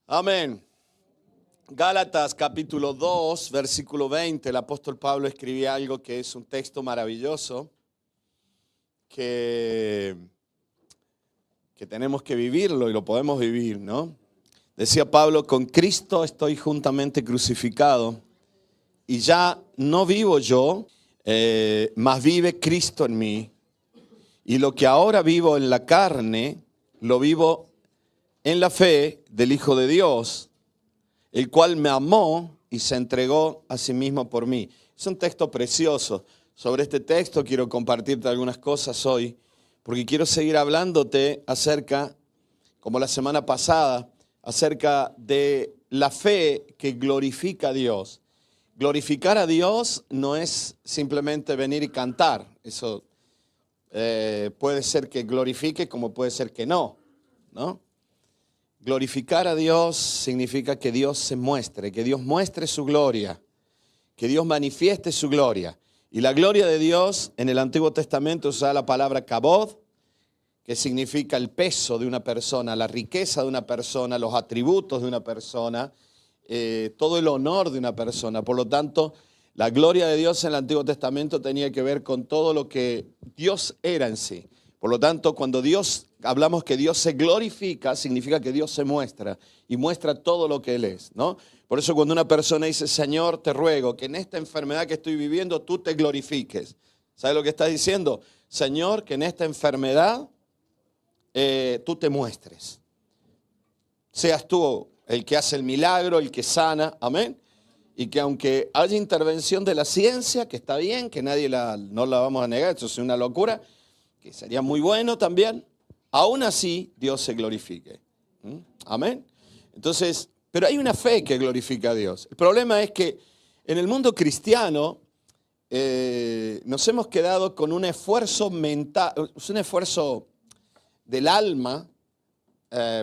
Amén. Gálatas capítulo 2, versículo 20, el apóstol Pablo escribía algo que es un texto maravilloso, que tenemos que vivirlo y lo podemos vivir, ¿no? Decía Pablo, con Cristo estoy juntamente crucificado y ya no vivo yo, mas vive Cristo en mí. Y lo que ahora vivo en la carne, lo vivo en la fe del Hijo de Dios, el cual me amó y se entregó a sí mismo por mí. Es un texto precioso. Sobre este texto quiero compartirte algunas cosas hoy, porque quiero seguir hablándote acerca, como la semana pasada, acerca de la fe que glorifica a Dios. Glorificar a Dios no es simplemente venir y cantar. Eso puede ser que glorifique como puede ser que no, ¿no? Glorificar a Dios significa que Dios se muestre, que Dios muestre su gloria, que Dios manifieste su gloria. Y la gloria de Dios en el Antiguo Testamento usa la palabra kabod, que significa el peso de una persona, la riqueza de una persona, los atributos de una persona, todo el honor de una persona. Por lo tanto, la gloria de Dios en el Antiguo Testamento tenía que ver con todo lo que Dios era en sí. Por lo tanto, cuando hablamos que Dios se glorifica, significa que Dios se muestra y muestra todo lo que Él es, ¿no? Por eso cuando una persona dice, Señor, te ruego que en esta enfermedad que estoy viviendo tú te glorifiques. ¿Sabes lo que está diciendo? Señor, que en esta enfermedad tú te muestres. Seas tú el que hace el milagro, el que sana, amén. Y que aunque haya intervención de la ciencia, que está bien, que no la vamos a negar, eso es una locura, que sería muy bueno también, aún así Dios se glorifique. Amén. Entonces, pero hay una fe que glorifica a Dios. El problema es que en el mundo cristiano nos hemos quedado con un esfuerzo mental, un esfuerzo del alma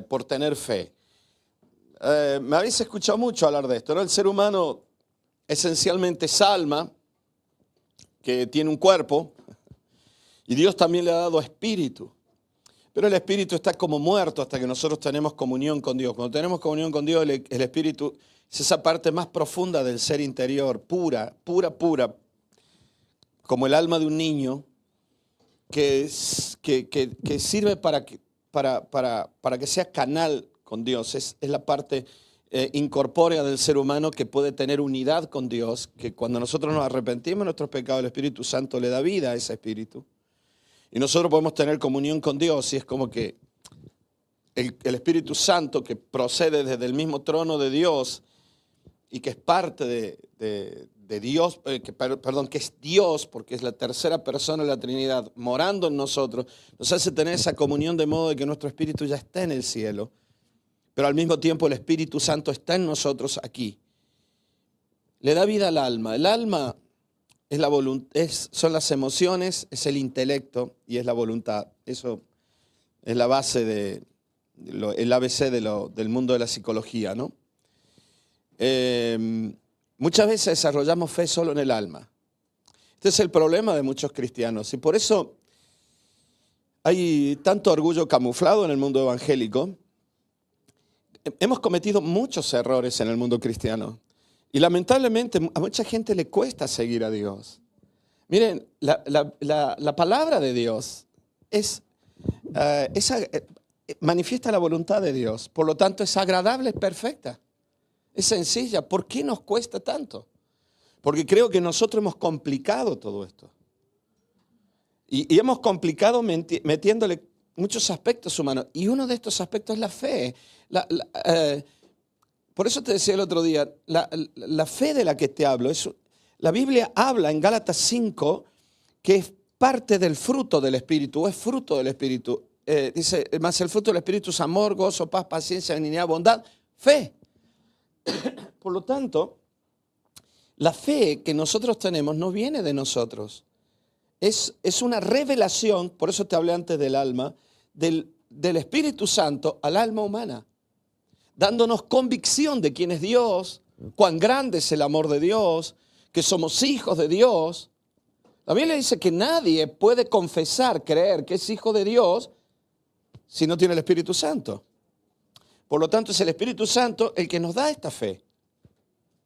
por tener fe. Me habéis escuchado mucho hablar de esto, ¿no? El ser humano esencialmente es alma, que tiene un cuerpo, y Dios también le ha dado espíritu. Pero el espíritu está como muerto hasta que nosotros tenemos comunión con Dios. Cuando tenemos comunión con Dios, el espíritu es esa parte más profunda del ser interior, pura, como el alma de un niño, que sirve para que sea canal con Dios. Es la parte incorpórea del ser humano que puede tener unidad con Dios, que cuando nosotros nos arrepentimos de nuestros pecados, el Espíritu Santo le da vida a ese espíritu. Y nosotros podemos tener comunión con Dios y es como que el Espíritu Santo que procede desde el mismo trono de Dios y que es parte de Dios, que es Dios porque es la tercera persona de la Trinidad morando en nosotros, nos hace tener esa comunión de modo de que nuestro espíritu ya está en el cielo, pero al mismo tiempo el Espíritu Santo está en nosotros aquí. Le da vida al alma. El alma es la son las emociones, es el intelecto y es la voluntad. Eso es la base el ABC del mundo de la psicología, ¿no? Muchas veces desarrollamos fe solo en el alma. Este es el problema de muchos cristianos y por eso hay tanto orgullo camuflado en el mundo evangélico. Hemos cometido muchos errores en el mundo cristiano. Y lamentablemente a mucha gente le cuesta seguir a Dios. Miren, la palabra de Dios manifiesta la voluntad de Dios. Por lo tanto, es agradable, es perfecta. Es sencilla. ¿Por qué nos cuesta tanto? Porque creo que nosotros hemos complicado todo esto. Y hemos complicado metiéndole muchos aspectos humanos. Y uno de estos aspectos es la fe. Por eso te decía el otro día, la fe de la que te hablo, la Biblia habla en Gálatas 5 que es parte del fruto del Espíritu, es fruto del Espíritu. Dice, más el fruto del Espíritu es amor, gozo, paz, paciencia, benignidad, bondad, fe. Por lo tanto, la fe que nosotros tenemos no viene de nosotros. Es una revelación, por eso te hablé antes del alma, del Espíritu Santo al alma humana, dándonos convicción de quién es Dios, cuán grande es el amor de Dios, que somos hijos de Dios. La Biblia dice que nadie puede confesar, creer que es hijo de Dios si no tiene el Espíritu Santo. Por lo tanto, es el Espíritu Santo el que nos da esta fe.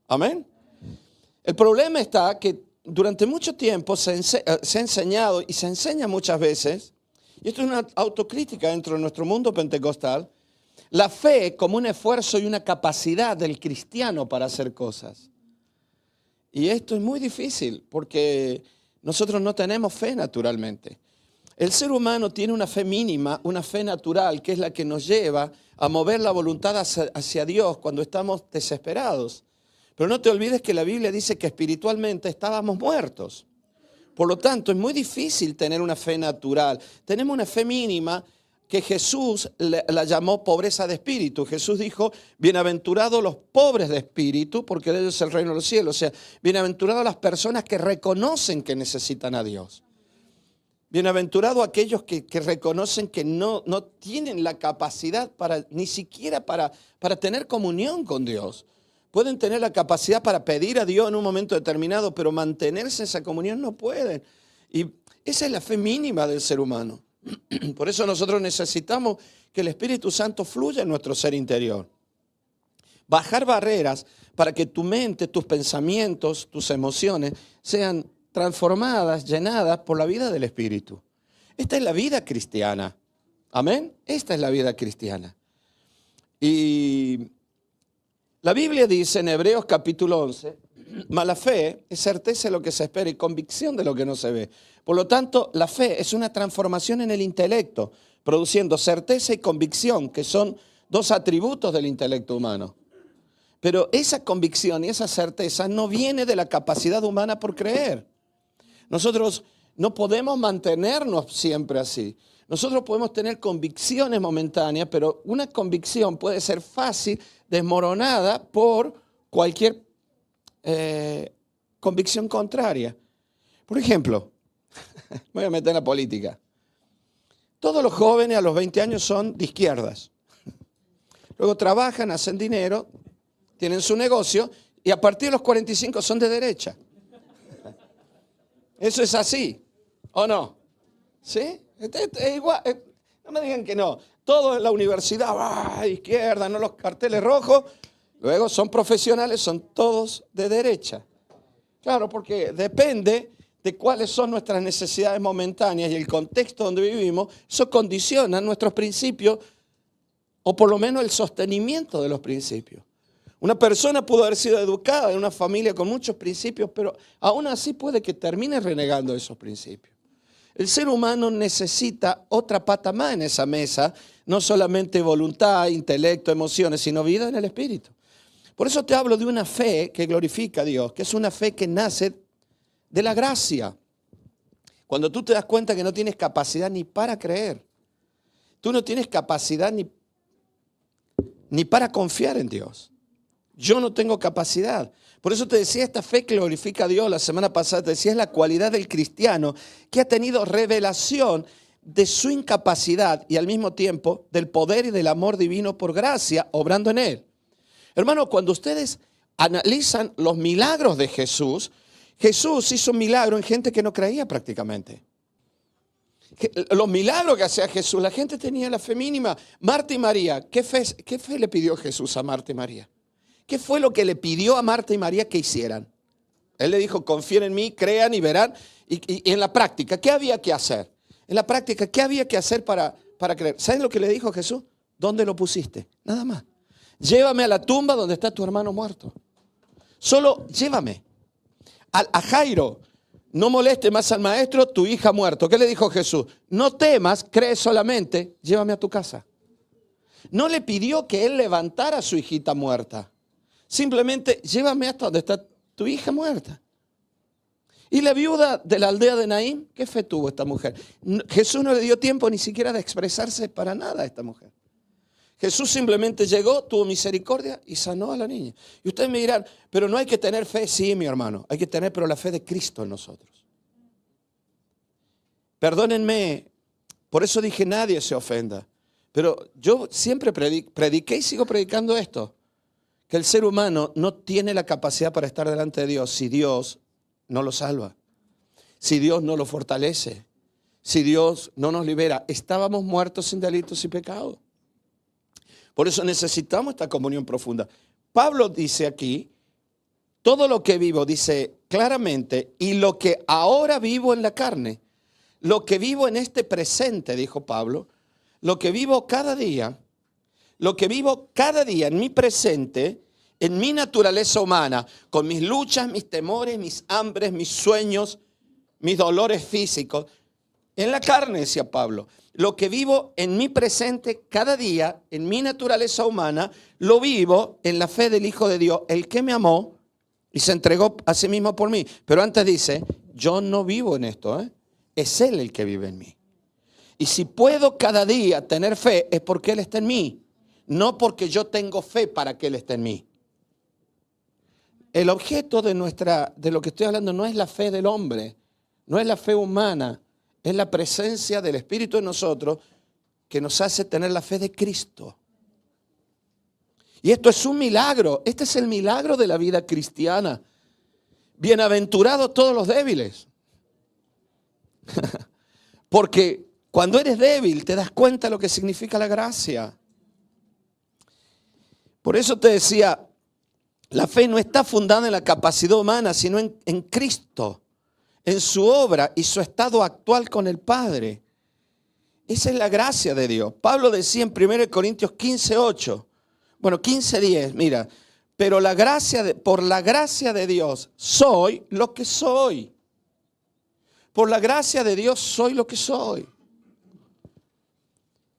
Amén. El problema está que durante mucho tiempo se ha enseñado y se enseña muchas veces, y esto es una autocrítica dentro de nuestro mundo pentecostal, la fe como un esfuerzo y una capacidad del cristiano para hacer cosas. Y esto es muy difícil porque nosotros no tenemos fe naturalmente. El ser humano tiene una fe mínima, una fe natural, que es la que nos lleva a mover la voluntad hacia Dios cuando estamos desesperados. Pero no te olvides que la Biblia dice que espiritualmente estábamos muertos. Por lo tanto, es muy difícil tener una fe natural. Tenemos una fe mínima que Jesús la llamó pobreza de espíritu. Jesús dijo, bienaventurados los pobres de espíritu, porque de ellos es el reino de los cielos. O sea, bienaventurados las personas que reconocen que necesitan a Dios. Bienaventurados aquellos que reconocen que no tienen la capacidad ni siquiera para tener comunión con Dios. Pueden tener la capacidad para pedir a Dios en un momento determinado, pero mantenerse en esa comunión no pueden. Y esa es la fe mínima del ser humano. Por eso nosotros necesitamos que el Espíritu Santo fluya en nuestro ser interior. Bajar barreras para que tu mente, tus pensamientos, tus emociones sean transformadas, llenadas por la vida del Espíritu. Esta es la vida cristiana. Amén. Esta es la vida cristiana. Y la Biblia dice en Hebreos capítulo 11, mas la fe es certeza de lo que se espera y convicción de lo que no se ve. Por lo tanto, la fe es una transformación en el intelecto, produciendo certeza y convicción, que son dos atributos del intelecto humano. Pero esa convicción y esa certeza no viene de la capacidad humana por creer. Nosotros no podemos mantenernos siempre así. Nosotros podemos tener convicciones momentáneas, pero una convicción puede ser fácil, desmoronada por cualquier convicción contraria. Por ejemplo, me voy a meter en la política. Todos los jóvenes a los 20 años son de izquierdas. Luego trabajan, hacen dinero, tienen su negocio y a partir de los 45 son de derecha. Eso es así, ¿o no? ¿Sí? Es igual, no me digan que no. Todos en la universidad, izquierda, no los carteles rojos. Luego son profesionales, son todos de derecha. Claro, porque depende de cuáles son nuestras necesidades momentáneas y el contexto donde vivimos. Eso condiciona nuestros principios o por lo menos el sostenimiento de los principios. Una persona pudo haber sido educada en una familia con muchos principios, pero aún así puede que termine renegando esos principios. El ser humano necesita otra pata más en esa mesa, no solamente voluntad, intelecto, emociones, sino vida en el Espíritu. Por eso te hablo de una fe que glorifica a Dios, que es una fe que nace de la gracia. Cuando tú te das cuenta que no tienes capacidad ni para creer, tú no tienes capacidad ni para confiar en Dios. Yo no tengo capacidad. Por eso te decía, esta fe que glorifica a Dios, la semana pasada te decía, es la cualidad del cristiano que ha tenido revelación de su incapacidad y al mismo tiempo del poder y del amor divino por gracia, obrando en él. Hermano, cuando ustedes analizan los milagros de Jesús, Jesús hizo un milagro en gente que no creía prácticamente. Los milagros que hacía Jesús, la gente tenía la fe mínima. Marta y María, ¿qué fe le pidió Jesús a Marta y María? ¿Qué fue lo que le pidió a Marta y María que hicieran? Él le dijo, confíen en mí, crean y verán. Y en la práctica, ¿qué había que hacer? En la práctica, ¿qué había que hacer para creer? ¿Saben lo que le dijo Jesús? ¿Dónde lo pusiste? Nada más. Llévame a la tumba donde está tu hermano muerto. Solo llévame. A Jairo, no moleste más al maestro, tu hija ha muerto. ¿Qué le dijo Jesús? No temas, cree solamente, llévame a tu casa. No le pidió que él levantara a su hijita muerta. Simplemente llévame hasta donde está tu hija muerta. Y la viuda de la aldea de Naín, ¿qué fe tuvo esta mujer? Jesús no le dio tiempo ni siquiera de expresarse para nada a esta mujer. Jesús simplemente llegó, tuvo misericordia y sanó a la niña. Y ustedes me dirán, pero no hay que tener fe. Sí, mi hermano, hay que tener pero la fe de Cristo en nosotros. Perdónenme, por eso dije nadie se ofenda. Pero yo siempre prediqué y sigo predicando esto. Que el ser humano no tiene la capacidad para estar delante de Dios si Dios no lo salva, si Dios no lo fortalece, si Dios no nos libera. Estábamos muertos sin delitos y pecados. Por eso necesitamos esta comunión profunda. Pablo dice aquí, todo lo que vivo, dice claramente, y lo que ahora vivo en la carne, lo que vivo en este presente, dijo Pablo, lo que vivo cada día en mi presente, en mi naturaleza humana, con mis luchas, mis temores, mis hambres, mis sueños, mis dolores físicos, en la carne, decía Pablo. Lo que vivo en mi presente cada día, en mi naturaleza humana, lo vivo en la fe del Hijo de Dios, el que me amó y se entregó a sí mismo por mí. Pero antes dice, yo no vivo en esto, es Él el que vive en mí. Y si puedo cada día tener fe, es porque Él está en mí, no porque yo tengo fe para que Él esté en mí. El objeto de lo que estoy hablando no es la fe del hombre, no es la fe humana, es la presencia del Espíritu en nosotros que nos hace tener la fe de Cristo. Y esto es un milagro, este es el milagro de la vida cristiana. Bienaventurados todos los débiles. Porque cuando eres débil te das cuenta de lo que significa la gracia. Por eso te decía, la fe no está fundada en la capacidad humana, sino en Cristo, en su obra y su estado actual con el Padre. Esa es la gracia de Dios. Pablo decía en 1 Corintios 15:8, 15:10, mira, pero por la gracia de Dios soy lo que soy. Por la gracia de Dios soy lo que soy.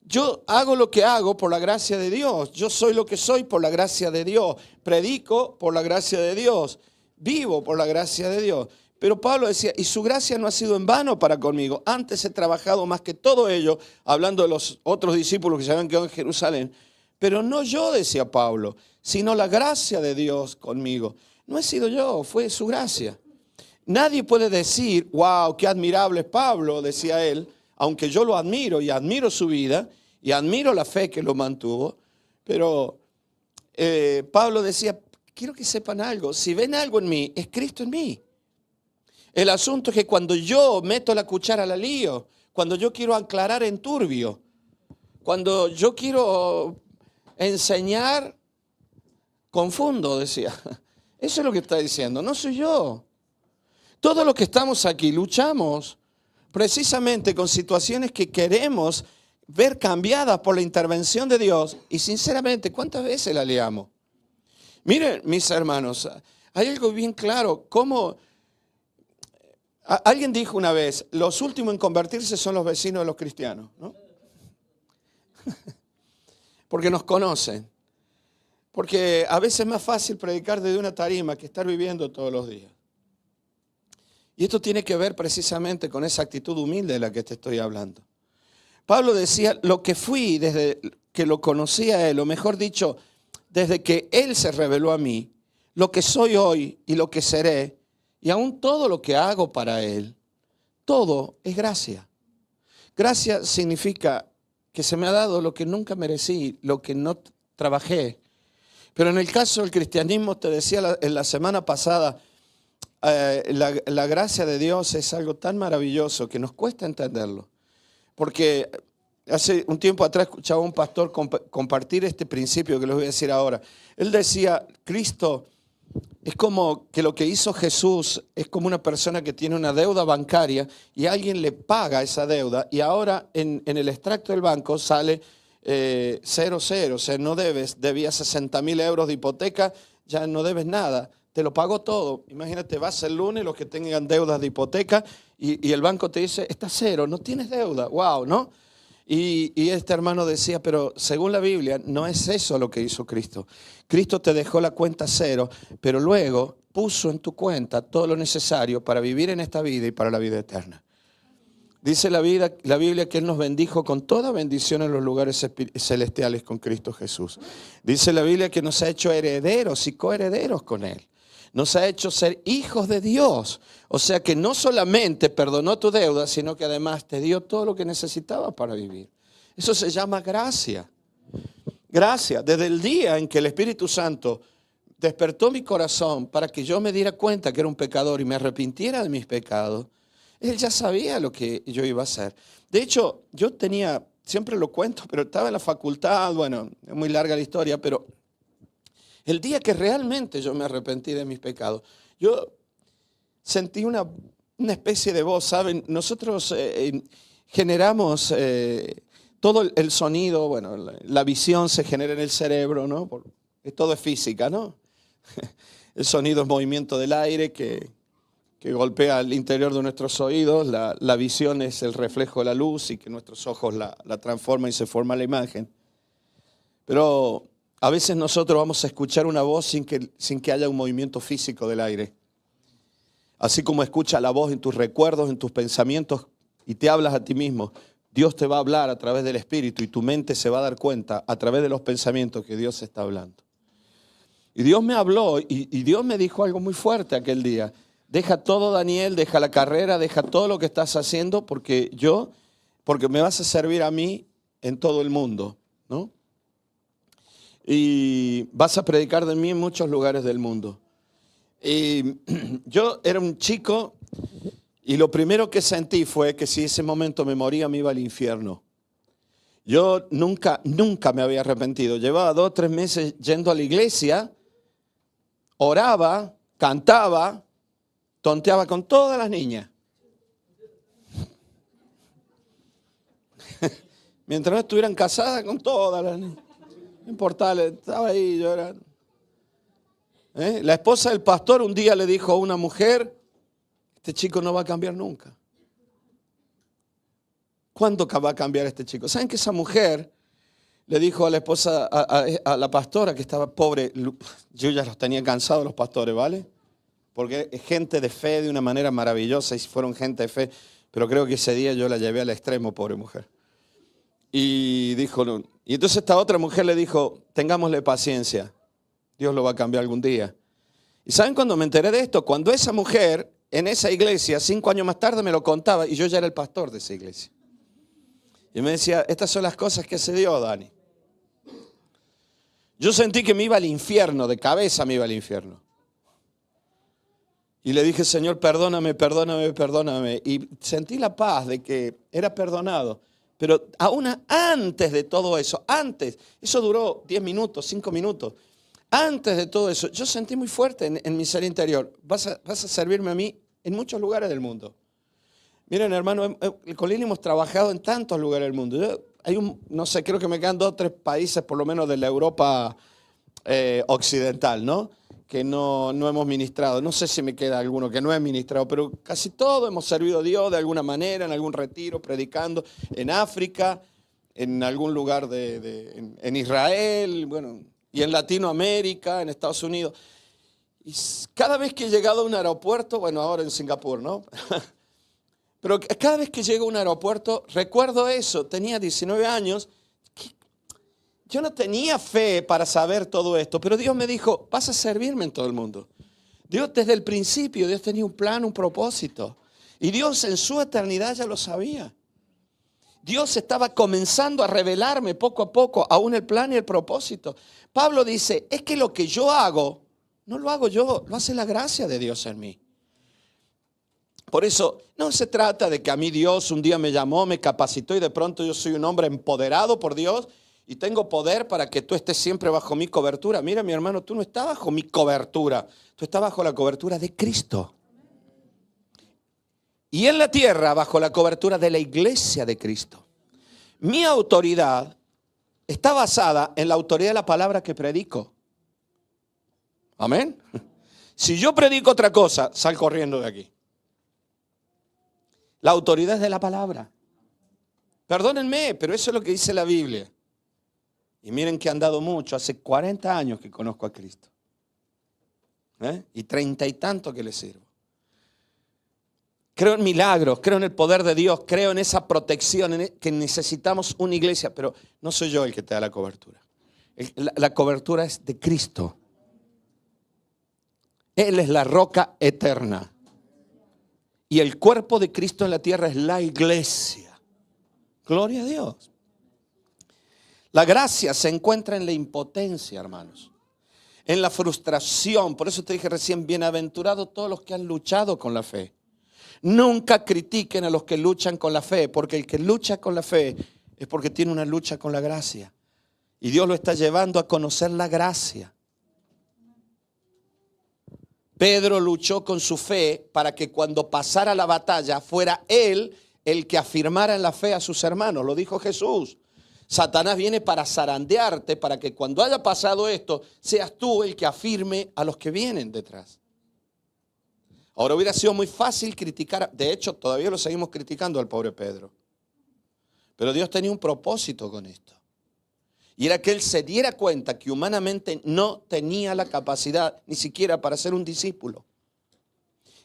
Yo hago lo que hago por la gracia de Dios. Yo soy lo que soy por la gracia de Dios. Predico por la gracia de Dios. Vivo por la gracia de Dios. Pero Pablo decía, y su gracia no ha sido en vano para conmigo. Antes he trabajado más que todo ello, hablando de los otros discípulos que se habían quedado en Jerusalén. Pero no yo, decía Pablo, sino la gracia de Dios conmigo. No he sido yo, fue su gracia. Nadie puede decir, wow, qué admirable es Pablo, decía él, aunque yo lo admiro y admiro su vida y admiro la fe que lo mantuvo. Pero Pablo decía, quiero que sepan algo, si ven algo en mí, es Cristo en mí. El asunto es que cuando yo meto la cuchara la lío, cuando yo quiero aclarar en turbio, cuando yo quiero enseñar, confundo, decía. Eso es lo que está diciendo, no soy yo. Todos los que estamos aquí luchamos precisamente con situaciones que queremos ver cambiadas por la intervención de Dios y sinceramente, ¿cuántas veces la liamos? Miren, mis hermanos, hay algo bien claro, cómo alguien dijo una vez, los últimos en convertirse son los vecinos de los cristianos, ¿no? Porque nos conocen. Porque a veces es más fácil predicar desde una tarima que estar viviendo todos los días. Y esto tiene que ver precisamente con esa actitud humilde de la que te estoy hablando. Pablo decía, lo que fui desde que lo conocí a él, o mejor dicho, desde que él se reveló a mí, lo que soy hoy y lo que seré, y aún todo lo que hago para él, todo es gracia. Gracia significa que se me ha dado lo que nunca merecí, lo que no trabajé. Pero en el caso del cristianismo, te decía en la semana pasada, la gracia de Dios es algo tan maravilloso que nos cuesta entenderlo. Porque hace un tiempo atrás escuchaba a un pastor compartir este principio que les voy a decir ahora. Él decía, Cristo es como que lo que hizo Jesús es como una persona que tiene una deuda bancaria y alguien le paga esa deuda y ahora en el extracto del banco sale 0, o sea, no debías 60.000 euros de hipoteca, ya no debes nada, te lo pagó todo. Imagínate, vas el lunes, los que tengan deudas de hipoteca y el banco te dice, está cero, no tienes deuda, wow, ¿no? Y este hermano decía, pero según la Biblia, no es eso lo que hizo Cristo. Cristo te dejó la cuenta cero, pero luego puso en tu cuenta todo lo necesario para vivir en esta vida y para la vida eterna. Dice la Biblia que Él nos bendijo con toda bendición en los lugares celestiales con Cristo Jesús. Dice la Biblia que nos ha hecho herederos y coherederos con Él. Nos ha hecho ser hijos de Dios. O sea que no solamente perdonó tu deuda, sino que además te dio todo lo que necesitabas para vivir. Eso se llama gracia. Gracia. Desde el día en que el Espíritu Santo despertó mi corazón para que yo me diera cuenta que era un pecador y me arrepintiera de mis pecados, Él ya sabía lo que yo iba a hacer. De hecho, yo tenía siempre lo cuento, pero estaba en la facultad, bueno, es muy larga la historia, pero el día que realmente yo me arrepentí de mis pecados, yo sentí una especie de voz, ¿saben? Nosotros generamos todo el sonido, bueno, la visión se genera en el cerebro, ¿no? Todo es física, ¿no? El sonido es movimiento del aire que golpea el interior de nuestros oídos, la visión es el reflejo de la luz y que nuestros ojos la transforman y se forma la imagen. Pero a veces nosotros vamos a escuchar una voz sin que haya un movimiento físico del aire. Así como escuchas la voz en tus recuerdos, en tus pensamientos y te hablas a ti mismo, Dios te va a hablar a través del Espíritu y tu mente se va a dar cuenta a través de los pensamientos que Dios está hablando. Y Dios me habló y Dios me dijo algo muy fuerte aquel día. Deja todo, Daniel, deja la carrera, deja todo lo que estás haciendo porque me vas a servir a mí en todo el mundo, ¿no? Y vas a predicar de mí en muchos lugares del mundo. Y yo era un chico y lo primero que sentí fue que si ese momento me moría me iba al infierno. Yo nunca me había arrepentido. Llevaba 2 o 3 meses yendo a la iglesia, oraba, cantaba, tonteaba con todas las niñas. Mientras no estuvieran casadas con todas las niñas. No importaba, estaba ahí llorando. La esposa del pastor un día le dijo a una mujer, este chico no va a cambiar nunca. ¿Cuándo va a cambiar este chico? ¿Saben que esa mujer le dijo a la esposa, a la pastora que estaba pobre? Yo ya los tenía cansados los pastores, ¿vale? Porque es gente de fe de una manera maravillosa y fueron gente de fe, pero creo que ese día yo la llevé al extremo, pobre mujer. Y dijo, no. Y entonces esta otra mujer le dijo, tengámosle paciencia, Dios lo va a cambiar algún día. ¿Y saben cuándo me enteré de esto? Cuando esa mujer en esa iglesia, 5 años más tarde me lo contaba y yo ya era el pastor de esa iglesia. Y me decía, estas son las cosas que hace Dios, Dani. Yo sentí que me iba al infierno, de cabeza me iba al infierno. Y le dije, Señor, perdóname, perdóname, perdóname. Y sentí la paz de que era perdonado. Pero aún antes de todo eso, eso duró 10 minutos, 5 minutos. Antes de todo eso, yo sentí muy fuerte en mi ser interior. Vas a servirme a mí en muchos lugares del mundo. Miren, hermano, con Lili hemos trabajado en tantos lugares del mundo. No sé, creo que me quedan 2 o 3 países, por lo menos de la Europa occidental, ¿no? Que no hemos ministrado. No sé si me queda alguno que no he ministrado, pero casi todo hemos servido a Dios de alguna manera, en algún retiro, predicando, en África, en algún lugar en Israel, bueno, y en Latinoamérica, en Estados Unidos. Y cada vez que he llegado a un aeropuerto, bueno, ahora en Singapur, ¿no? Pero cada vez que llego a un aeropuerto, recuerdo eso, tenía 19 años, yo no tenía fe para saber todo esto, pero Dios me dijo, vas a servirme en todo el mundo. Dios desde el principio, Dios tenía un plan, un propósito. Y Dios en su eternidad ya lo sabía. Dios estaba comenzando a revelarme poco a poco aún el plan y el propósito. Pablo dice, es que lo que yo hago, no lo hago yo, lo hace la gracia de Dios en mí. Por eso no se trata de que a mí Dios un día me llamó, me capacitó y de pronto yo soy un hombre empoderado por Dios y tengo poder para que tú estés siempre bajo mi cobertura. Mira, mi hermano, tú no estás bajo mi cobertura, tú estás bajo la cobertura de Cristo. Y en la tierra bajo la cobertura de la iglesia de Cristo. Mi autoridad está basada en la autoridad de la palabra que predico. Amén. Si yo predico otra cosa, sal corriendo de aquí. La autoridad es de la palabra. Perdónenme, pero eso es lo que dice la Biblia. Y miren que han dado mucho. Hace 40 años que conozco a Cristo. Y 30 y tanto que le sirvo. Creo en milagros, creo en el poder de Dios, creo en esa protección, que necesitamos una iglesia, pero no soy yo el que te da la cobertura. La cobertura es de Cristo. Él es la roca eterna. Y el cuerpo de Cristo en la tierra es la iglesia. Gloria a Dios. La gracia se encuentra en la impotencia, hermanos. En la frustración. Por eso te dije recién, bienaventurados todos los que han luchado con la fe. Nunca critiquen a los que luchan con la fe, porque el que lucha con la fe es porque tiene una lucha con la gracia. Y Dios lo está llevando a conocer la gracia. Pedro luchó con su fe para que cuando pasara la batalla fuera él el que afirmara en la fe a sus hermanos. Lo dijo Jesús. Satanás viene para zarandearte, para que cuando haya pasado esto, seas tú el que afirme a los que vienen detrás. Ahora hubiera sido muy fácil criticar, de hecho todavía lo seguimos criticando al pobre Pedro. Pero Dios tenía un propósito con esto. Y era que él se diera cuenta que humanamente no tenía la capacidad ni siquiera para ser un discípulo.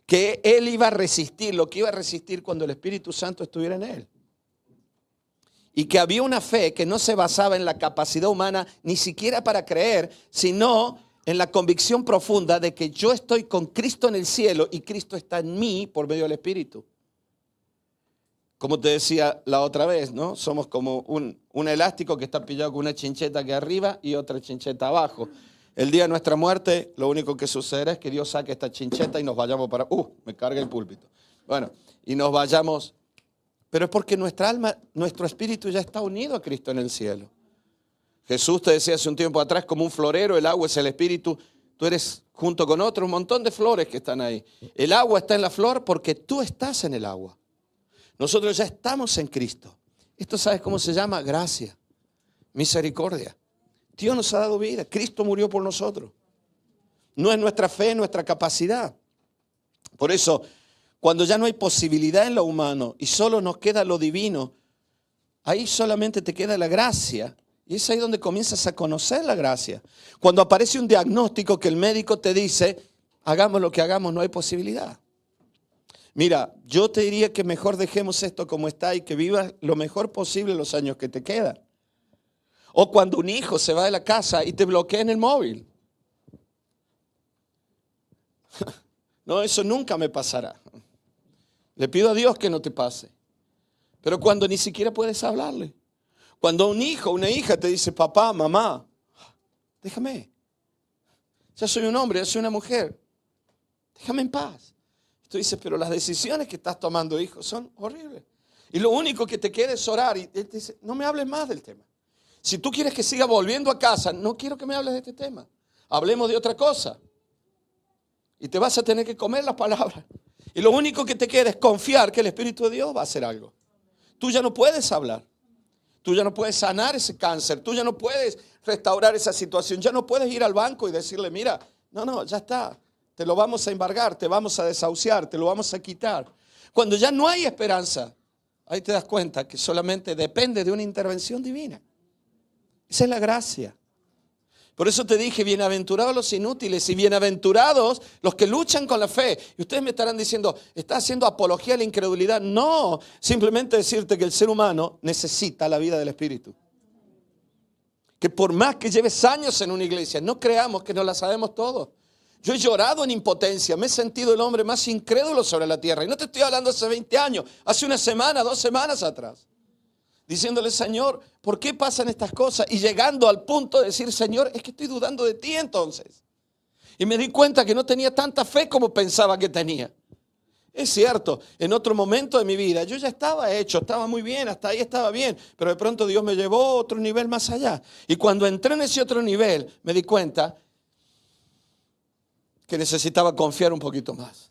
Que él iba a resistir lo que iba a resistir cuando el Espíritu Santo estuviera en él. Y que había una fe que no se basaba en la capacidad humana ni siquiera para creer, sino en la convicción profunda de que yo estoy con Cristo en el cielo y Cristo está en mí por medio del Espíritu. Como te decía la otra vez, ¿no? Somos como un elástico que está pillado con una chincheta aquí arriba y otra chincheta abajo. El día de nuestra muerte, lo único que sucederá es que Dios saque esta chincheta y nos vayamos para... me carga el púlpito. Bueno, y nos vayamos... Pero es porque nuestra alma, nuestro espíritu ya está unido a Cristo en el cielo. Jesús te decía hace un tiempo atrás, como un florero, el agua es el espíritu. Tú eres junto con otro, un montón de flores que están ahí. El agua está en la flor porque tú estás en el agua. Nosotros ya estamos en Cristo. Esto, ¿sabes cómo se llama? Gracia, misericordia. Dios nos ha dado vida. Cristo murió por nosotros. No es nuestra fe, nuestra capacidad. Por eso, cuando ya no hay posibilidad en lo humano y solo nos queda lo divino, ahí solamente te queda la gracia. Y es ahí donde comienzas a conocer la gracia. Cuando aparece un diagnóstico que el médico te dice, hagamos lo que hagamos, no hay posibilidad. Mira, yo te diría que mejor dejemos esto como está y que vivas lo mejor posible los años que te quedan. O cuando un hijo se va de la casa y te bloquea en el móvil. No, eso nunca me pasará. Le pido a Dios que no te pase. Pero cuando ni siquiera puedes hablarle. Cuando un hijo, una hija te dice, papá, mamá, déjame. Ya soy un hombre, ya soy una mujer. Déjame en paz. Tú dices, pero las decisiones que estás tomando, hijo, son horribles. Y lo único que te queda es orar. Y él te dice, no me hables más del tema. Si tú quieres que siga volviendo a casa, no quiero que me hables de este tema. Hablemos de otra cosa. Y te vas a tener que comer las palabras. Y lo único que te queda es confiar que el Espíritu de Dios va a hacer algo. Tú ya no puedes hablar. Tú ya no puedes sanar ese cáncer. Tú ya no puedes restaurar esa situación. Ya no puedes ir al banco y decirle, mira, no, ya está. Te lo vamos a embargar, te vamos a desahuciar, te lo vamos a quitar. Cuando ya no hay esperanza, ahí te das cuenta que solamente depende de una intervención divina. Esa es la gracia. Por eso te dije, bienaventurados los inútiles y bienaventurados los que luchan con la fe. Y ustedes me estarán diciendo, ¿está haciendo apología a la incredulidad? No, simplemente decirte que el ser humano necesita la vida del Espíritu. Que por más que lleves años en una iglesia, no creamos que no la sabemos todos. Yo he llorado en impotencia, me he sentido el hombre más incrédulo sobre la tierra. Y no te estoy hablando hace 20 años, hace una semana, 2 semanas atrás. Diciéndole, Señor, ¿por qué pasan estas cosas? Y llegando al punto de decir, Señor, es que estoy dudando de ti entonces. Y me di cuenta que no tenía tanta fe como pensaba que tenía. Es cierto, en otro momento de mi vida yo ya estaba hecho, estaba muy bien, hasta ahí estaba bien. Pero de pronto Dios me llevó a otro nivel más allá. Y cuando entré en ese otro nivel, me di cuenta que necesitaba confiar un poquito más.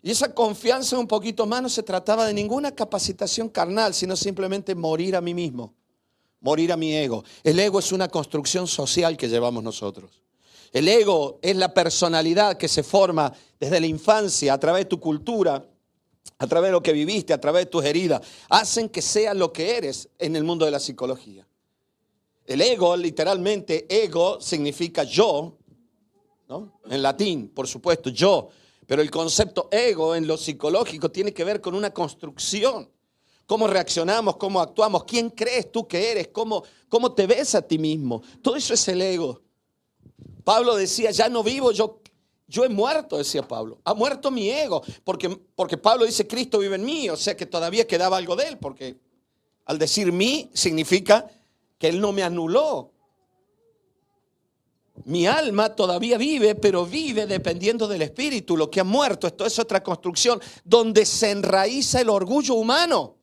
Y esa confianza un poquito más no se trataba de ninguna capacitación carnal, sino simplemente morir a mí mismo, morir a mi ego. El ego es una construcción social que llevamos nosotros. El ego es la personalidad que se forma desde la infancia, a través de tu cultura, a través de lo que viviste, a través de tus heridas. Hacen que seas lo que eres en el mundo de la psicología. El ego, literalmente, ego significa yo, ¿no? En latín, por supuesto, yo. Pero el concepto ego en lo psicológico tiene que ver con una construcción. Cómo reaccionamos, cómo actuamos, quién crees tú que eres, cómo te ves a ti mismo. Todo eso es el ego. Pablo decía, ya no vivo, yo he muerto, decía Pablo. Ha muerto mi ego. Porque Pablo dice, Cristo vive en mí. O sea que todavía quedaba algo de él. Porque al decir mí significa que él no me anuló. Mi alma todavía vive, pero vive dependiendo del Espíritu. Lo que ha muerto, esto es otra construcción donde se enraiza el orgullo humano.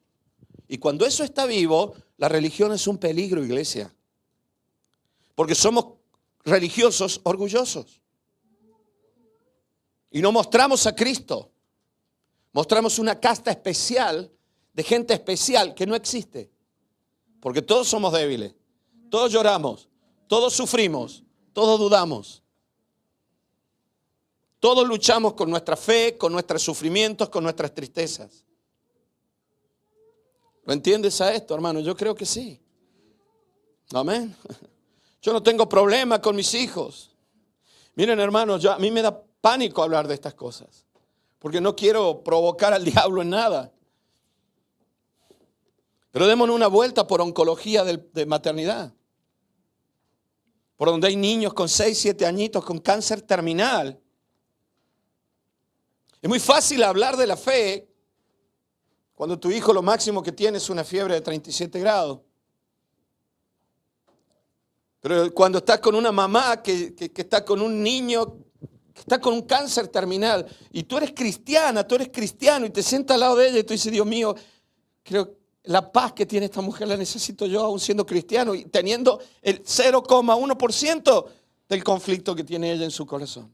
Y cuando eso está vivo, La religión es un peligro, iglesia. Porque somos religiosos orgullosos. Y no mostramos a Cristo. Mostramos una casta especial de gente especial que no existe. Porque todos somos débiles. Todos lloramos. Todos sufrimos. Todos dudamos. Todos luchamos con nuestra fe, con nuestros sufrimientos, con nuestras tristezas. ¿Lo entiendes a esto, hermano? Yo creo que sí. Amén. Yo no tengo problema con mis hijos. Miren, hermanos, a mí me da pánico hablar de estas cosas. Porque no quiero provocar al diablo en nada. Pero démonos una vuelta por oncología de maternidad. Por donde hay niños con 6, 7 añitos con cáncer terminal. Es muy fácil hablar de la fe cuando tu hijo lo máximo que tiene es una fiebre de 37 grados. Pero cuando estás con una mamá que está con un niño que está con un cáncer terminal y tú eres cristiana, tú eres cristiano y te sientas al lado de ella y tú dices, Dios mío, creo que la paz que tiene esta mujer la necesito yo aún siendo cristiano y teniendo el 0,1% del conflicto que tiene ella en su corazón.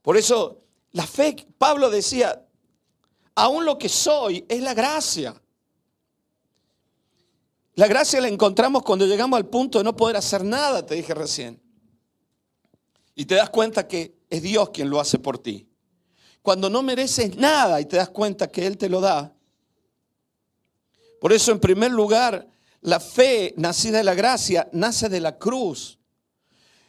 Por eso la fe, Pablo decía, aún lo que soy es la gracia. La gracia la encontramos cuando llegamos al punto de no poder hacer nada, te dije recién. Y te das cuenta que es Dios quien lo hace por ti. Cuando no mereces nada y te das cuenta que Él te lo da. Por eso, en primer lugar, la fe nacida de la gracia nace de la cruz.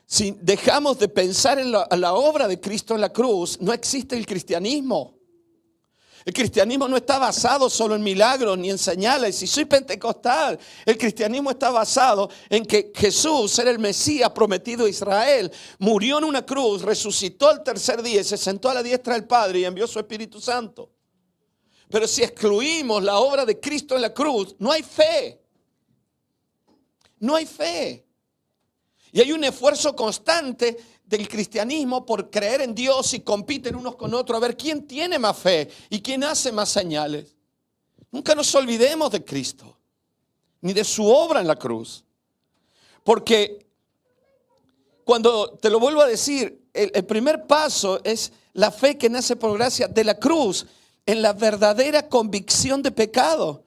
Si dejamos de pensar en la obra de Cristo en la cruz, no existe el cristianismo. El cristianismo no está basado solo en milagros ni en señales. Si soy pentecostal, el cristianismo está basado en que Jesús era el Mesías prometido a Israel. Murió en una cruz, resucitó al tercer día y se sentó a la diestra del Padre y envió su Espíritu Santo. Pero si excluimos la obra de Cristo en la cruz, no hay fe. No hay fe. Y hay un esfuerzo constante del cristianismo por creer en Dios y compiten unos con otros a ver quién tiene más fe y quién hace más señales. Nunca nos olvidemos de Cristo, ni de su obra en la cruz. Porque cuando, te lo vuelvo a decir, el primer paso es la fe que nace por gracia de la cruz, en la verdadera convicción de pecado,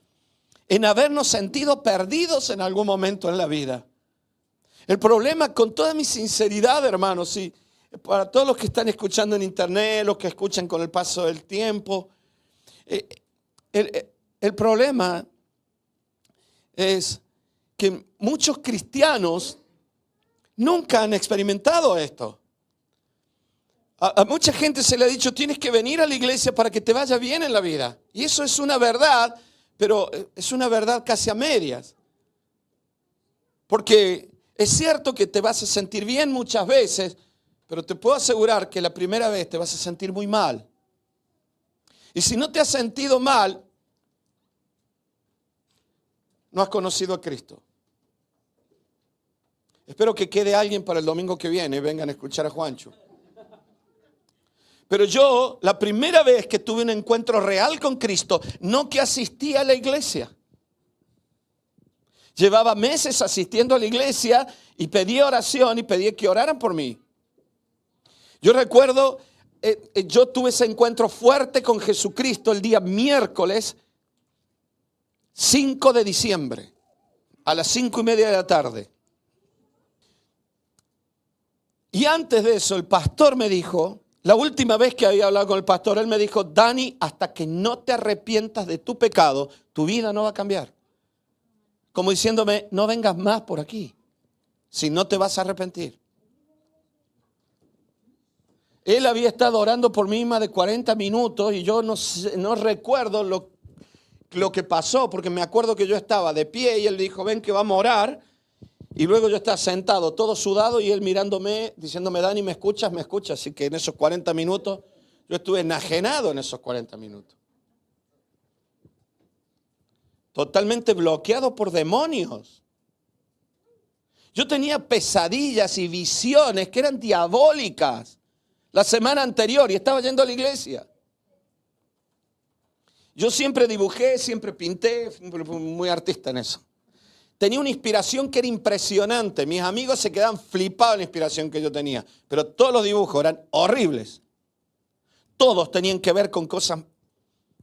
en habernos sentido perdidos en algún momento en la vida. El problema, con toda mi sinceridad, hermanos, y para todos los que están escuchando en internet, los que escuchan con el paso del tiempo, el problema es que muchos cristianos nunca han experimentado esto. A mucha gente se le ha dicho, tienes que venir a la iglesia para que te vaya bien en la vida. Y eso es una verdad, pero es una verdad casi a medias. Porque es cierto que te vas a sentir bien muchas veces, pero te puedo asegurar que la primera vez te vas a sentir muy mal. Y si no te has sentido mal, no has conocido a Cristo. Espero que quede alguien para el domingo que viene y vengan a escuchar a Juancho. Pero yo, la primera vez que tuve un encuentro real con Cristo, no que asistí a la iglesia. Llevaba meses asistiendo a la iglesia y pedía oración y pedía que oraran por mí. Yo recuerdo, yo tuve ese encuentro fuerte con Jesucristo el día miércoles 5 de diciembre a las 5:30 de la tarde. Y antes de eso el pastor me dijo, la última vez que había hablado con el pastor, él me dijo, Dani, hasta que no te arrepientas de tu pecado, tu vida no va a cambiar. Como diciéndome, no vengas más por aquí, si no te vas a arrepentir. Él había estado orando por mí más de 40 minutos y yo no recuerdo lo que pasó, porque me acuerdo que yo estaba de pie y él dijo, ven que vamos a orar. Y luego yo estaba sentado, todo sudado, y él mirándome, diciéndome, Dani, ¿me escuchas? Me escuchas. Así que en esos 40 minutos, yo estuve enajenado en esos 40 minutos. Totalmente bloqueado por demonios. Yo tenía pesadillas y visiones que eran diabólicas la semana anterior y estaba yendo a la iglesia. Yo siempre dibujé, siempre pinté, siempre fui muy artista en eso. Tenía una inspiración que era impresionante. Mis amigos se quedaban flipados en la inspiración que yo tenía. Pero todos los dibujos eran horribles. Todos tenían que ver con cosas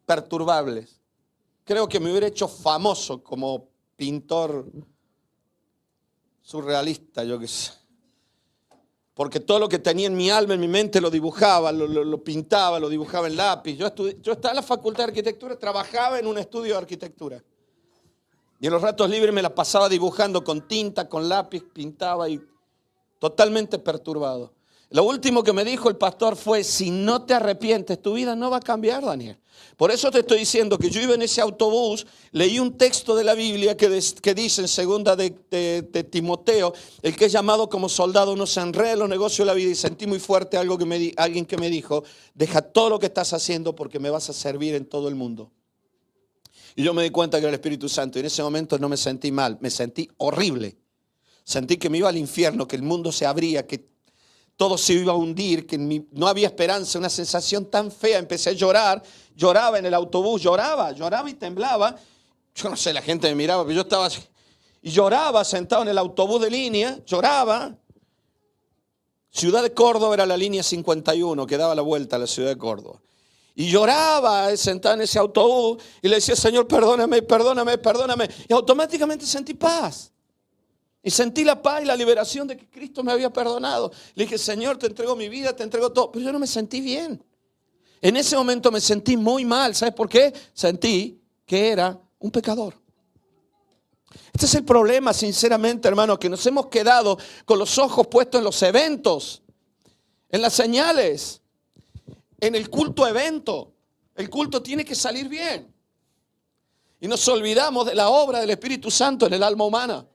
perturbables. Creo que me hubiera hecho famoso como pintor surrealista, yo qué sé. Porque todo lo que tenía en mi alma, en mi mente, lo dibujaba, lo pintaba, lo dibujaba en lápiz. Yo estaba en la facultad de arquitectura, trabajaba en un estudio de arquitectura. Y en los ratos libres me la pasaba dibujando con tinta, con lápiz, pintaba y totalmente perturbado. Lo último que me dijo el pastor fue, si no te arrepientes, tu vida no va a cambiar, Daniel. Por eso te estoy diciendo que yo iba en ese autobús, leí un texto de la Biblia que dice en segunda de Timoteo, el que es llamado como soldado no se enreda en los negocios de la vida, y sentí muy fuerte alguien que me dijo, deja todo lo que estás haciendo porque me vas a servir en todo el mundo. Y yo me di cuenta que era el Espíritu Santo y en ese momento no me sentí mal, me sentí horrible. Sentí que me iba al infierno, que el mundo se abría, que todo se iba a hundir, que no había esperanza, una sensación tan fea. Empecé a llorar, lloraba en el autobús, lloraba y temblaba. Yo no sé, la gente me miraba, pero yo estaba y lloraba sentado en el autobús de línea, lloraba. Ciudad de Córdoba era la línea 51 que daba la vuelta a la ciudad de Córdoba. Y lloraba sentado en ese autobús y le decía, Señor, perdóname, perdóname, perdóname. Y automáticamente sentí paz. Y sentí la paz y la liberación de que Cristo me había perdonado. Le dije, Señor, te entrego mi vida, te entrego todo. Pero yo no me sentí bien. En ese momento me sentí muy mal. ¿Sabes por qué? Sentí que era un pecador. Este es el problema, sinceramente, hermano, que nos hemos quedado con los ojos puestos en los eventos, en las señales, en el culto evento. El culto tiene que salir bien. Y nos olvidamos de la obra del Espíritu Santo en el alma humana.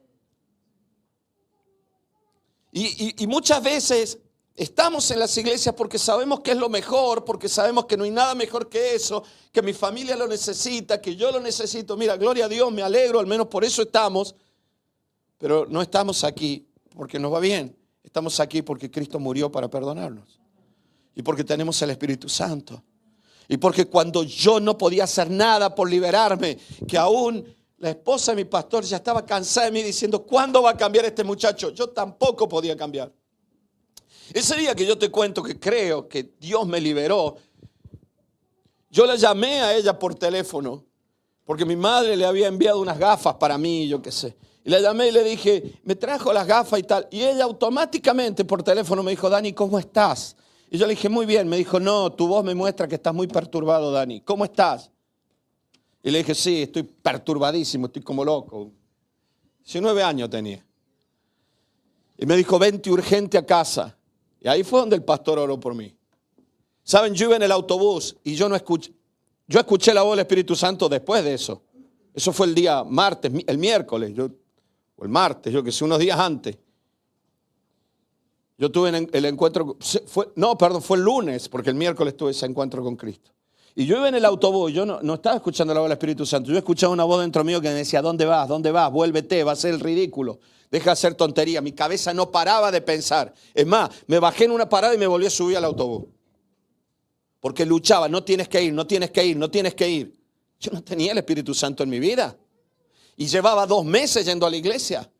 Y muchas veces estamos en las iglesias porque sabemos que es lo mejor, porque sabemos que no hay nada mejor que eso, que mi familia lo necesita, que yo lo necesito. Mira, gloria a Dios, me alegro, al menos por eso estamos. Pero no estamos aquí porque nos va bien. Estamos aquí porque Cristo murió para perdonarnos. Y porque tenemos el Espíritu Santo. Y porque cuando yo no podía hacer nada por liberarme, que aún la esposa de mi pastor ya estaba cansada de mí diciendo, ¿cuándo va a cambiar este muchacho? Yo tampoco podía cambiar. Ese día que yo te cuento que creo que Dios me liberó, yo la llamé a ella por teléfono, porque mi madre le había enviado unas gafas para mí, yo qué sé. Y la llamé y le dije, me trajo las gafas y tal. Y ella automáticamente por teléfono me dijo, Dani, ¿cómo estás? Y yo le dije, muy bien. Me dijo, no, tu voz me muestra que estás muy perturbado, Dani. ¿Cómo estás? Y le dije, sí, estoy perturbadísimo, estoy como loco. 19 años tenía. Y me dijo, vente urgente a casa. Y ahí fue donde el pastor oró por mí. Saben, yo iba en el autobús y yo escuché la voz del Espíritu Santo después de eso. Eso fue el día martes, el miércoles, o el martes, yo que sé, unos días antes. Yo tuve el encuentro, fue el lunes, porque el miércoles tuve ese encuentro con Cristo. Y yo iba en el autobús, yo no estaba escuchando la voz del Espíritu Santo, yo escuchaba una voz dentro mío que me decía, ¿dónde vas? ¿Dónde vas? Vuélvete, va a ser el ridículo. Deja de hacer tontería. Mi cabeza no paraba de pensar. Es más, me bajé en una parada y me volví a subir al autobús. Porque luchaba, no tienes que ir, no tienes que ir, no tienes que ir. Yo no tenía el Espíritu Santo en mi vida. Y llevaba 2 meses yendo a la iglesia.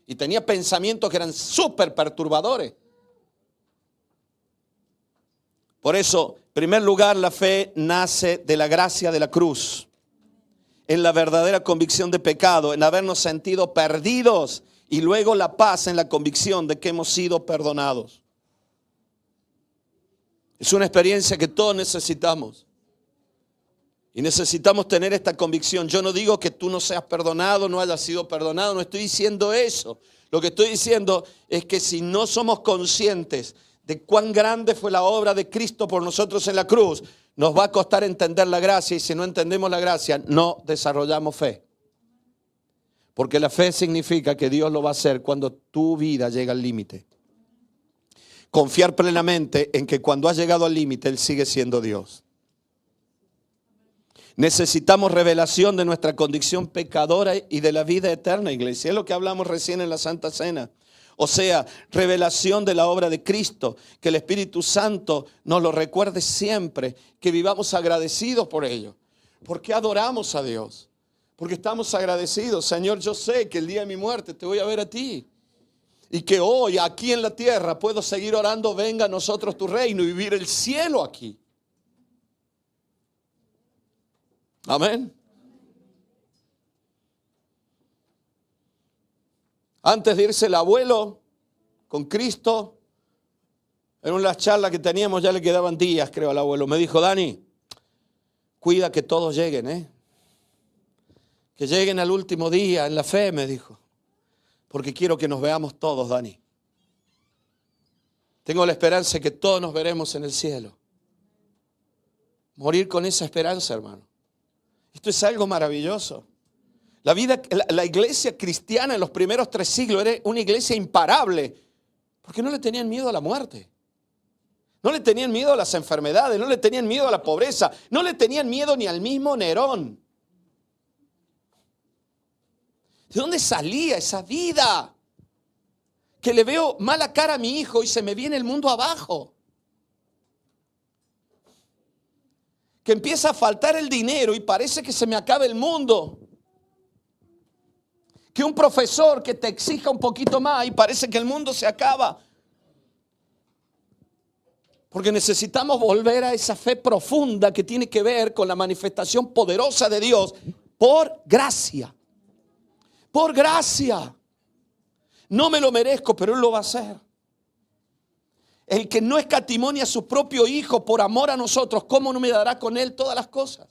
Y tenía pensamientos que eran súper perturbadores. Por eso, en primer lugar, la fe nace de la gracia de la cruz. En la verdadera convicción de pecado, en habernos sentido perdidos. Y luego la paz en la convicción de que hemos sido perdonados. Es una experiencia que todos necesitamos. Y necesitamos tener esta convicción. Yo no digo que tú no seas perdonado, no hayas sido perdonado. No estoy diciendo eso. Lo que estoy diciendo es que si no somos conscientes de cuán grande fue la obra de Cristo por nosotros en la cruz, nos va a costar entender la gracia. Y si no entendemos la gracia, no desarrollamos fe. Porque la fe significa que Dios lo va a hacer cuando tu vida llega al límite. Confiar plenamente en que cuando has llegado al límite, Él sigue siendo Dios. Necesitamos revelación de nuestra condición pecadora y de la vida eterna, iglesia. Es lo que hablamos recién en la Santa Cena. O sea, revelación de la obra de Cristo. Que el Espíritu Santo nos lo recuerde siempre. Que vivamos agradecidos por ello. ¿Por qué adoramos a Dios? Porque estamos agradecidos. Señor, yo sé que el día de mi muerte te voy a ver a ti. Y que hoy aquí en la tierra puedo seguir orando, venga a nosotros tu reino y vivir el cielo aquí. Amén. Antes de irse el abuelo con Cristo, en una charla que teníamos, ya le quedaban días, creo, al abuelo. Me dijo, Dani, cuida que todos lleguen, que lleguen al último día en la fe, me dijo. Porque quiero que nos veamos todos, Dani. Tengo la esperanza de que todos nos veremos en el cielo. Morir con esa esperanza, hermano. Esto es algo maravilloso. La iglesia cristiana en los primeros 3 siglos era una iglesia imparable. Porque no le tenían miedo a la muerte. No le tenían miedo a las enfermedades. No le tenían miedo a la pobreza. No le tenían miedo ni al mismo Nerón. ¿De dónde salía esa vida? Que le veo mala cara a mi hijo y se me viene el mundo abajo. Que empieza a faltar el dinero y parece que se me acaba el mundo. Que un profesor que te exija un poquito más y parece que el mundo se acaba. Porque necesitamos volver a esa fe profunda que tiene que ver con la manifestación poderosa de Dios por gracia. Por gracia. No me lo merezco, pero Él lo va a hacer. El que no escatimó a su propio Hijo por amor a nosotros, ¿cómo no me dará con Él todas las cosas?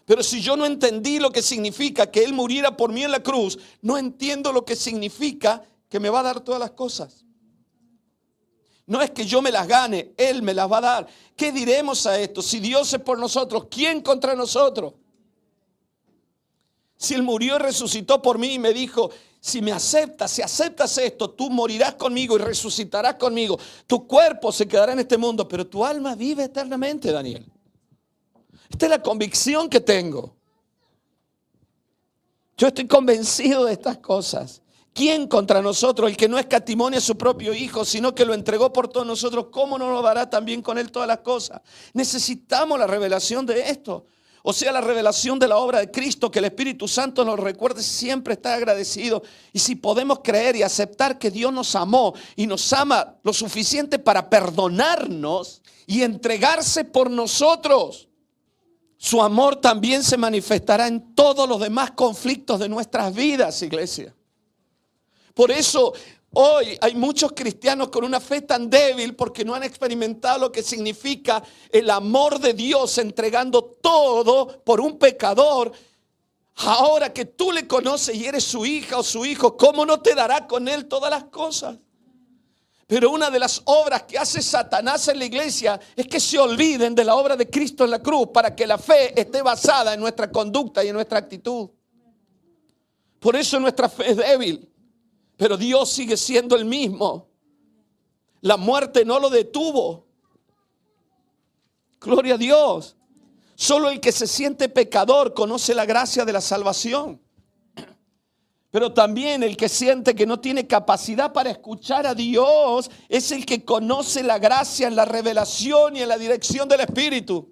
Pero si yo no entendí lo que significa que Él muriera por mí en la cruz, no entiendo lo que significa que me va a dar todas las cosas. No es que yo me las gane, Él me las va a dar. ¿Qué diremos a esto? Si Dios es por nosotros, ¿quién contra nosotros? Si Él murió y resucitó por mí y me dijo, si me aceptas, si aceptas esto, tú morirás conmigo y resucitarás conmigo. Tu cuerpo se quedará en este mundo, pero tu alma vive eternamente, Daniel. Esta es la convicción que tengo. Yo estoy convencido de estas cosas. ¿Quién contra nosotros? El que no escatimó a su propio Hijo, sino que lo entregó por todos nosotros, ¿cómo no nos dará también con Él todas las cosas? Necesitamos la revelación de esto. O sea, la revelación de la obra de Cristo, que el Espíritu Santo nos recuerde siempre estar agradecido. Y si podemos creer y aceptar que Dios nos amó y nos ama lo suficiente para perdonarnos y entregarse por nosotros, su amor también se manifestará en todos los demás conflictos de nuestras vidas, iglesia. Por eso hoy hay muchos cristianos con una fe tan débil porque no han experimentado lo que significa el amor de Dios entregando todo por un pecador. Ahora que tú le conoces y eres su hija o su hijo, ¿cómo no te dará con Él todas las cosas? Pero una de las obras que hace Satanás en la iglesia es que se olviden de la obra de Cristo en la cruz para que la fe esté basada en nuestra conducta y en nuestra actitud. Por eso nuestra fe es débil. Pero Dios sigue siendo el mismo. La muerte no lo detuvo. Gloria a Dios. Solo el que se siente pecador conoce la gracia de la salvación. Pero también el que siente que no tiene capacidad para escuchar a Dios es el que conoce la gracia en la revelación y en la dirección del Espíritu.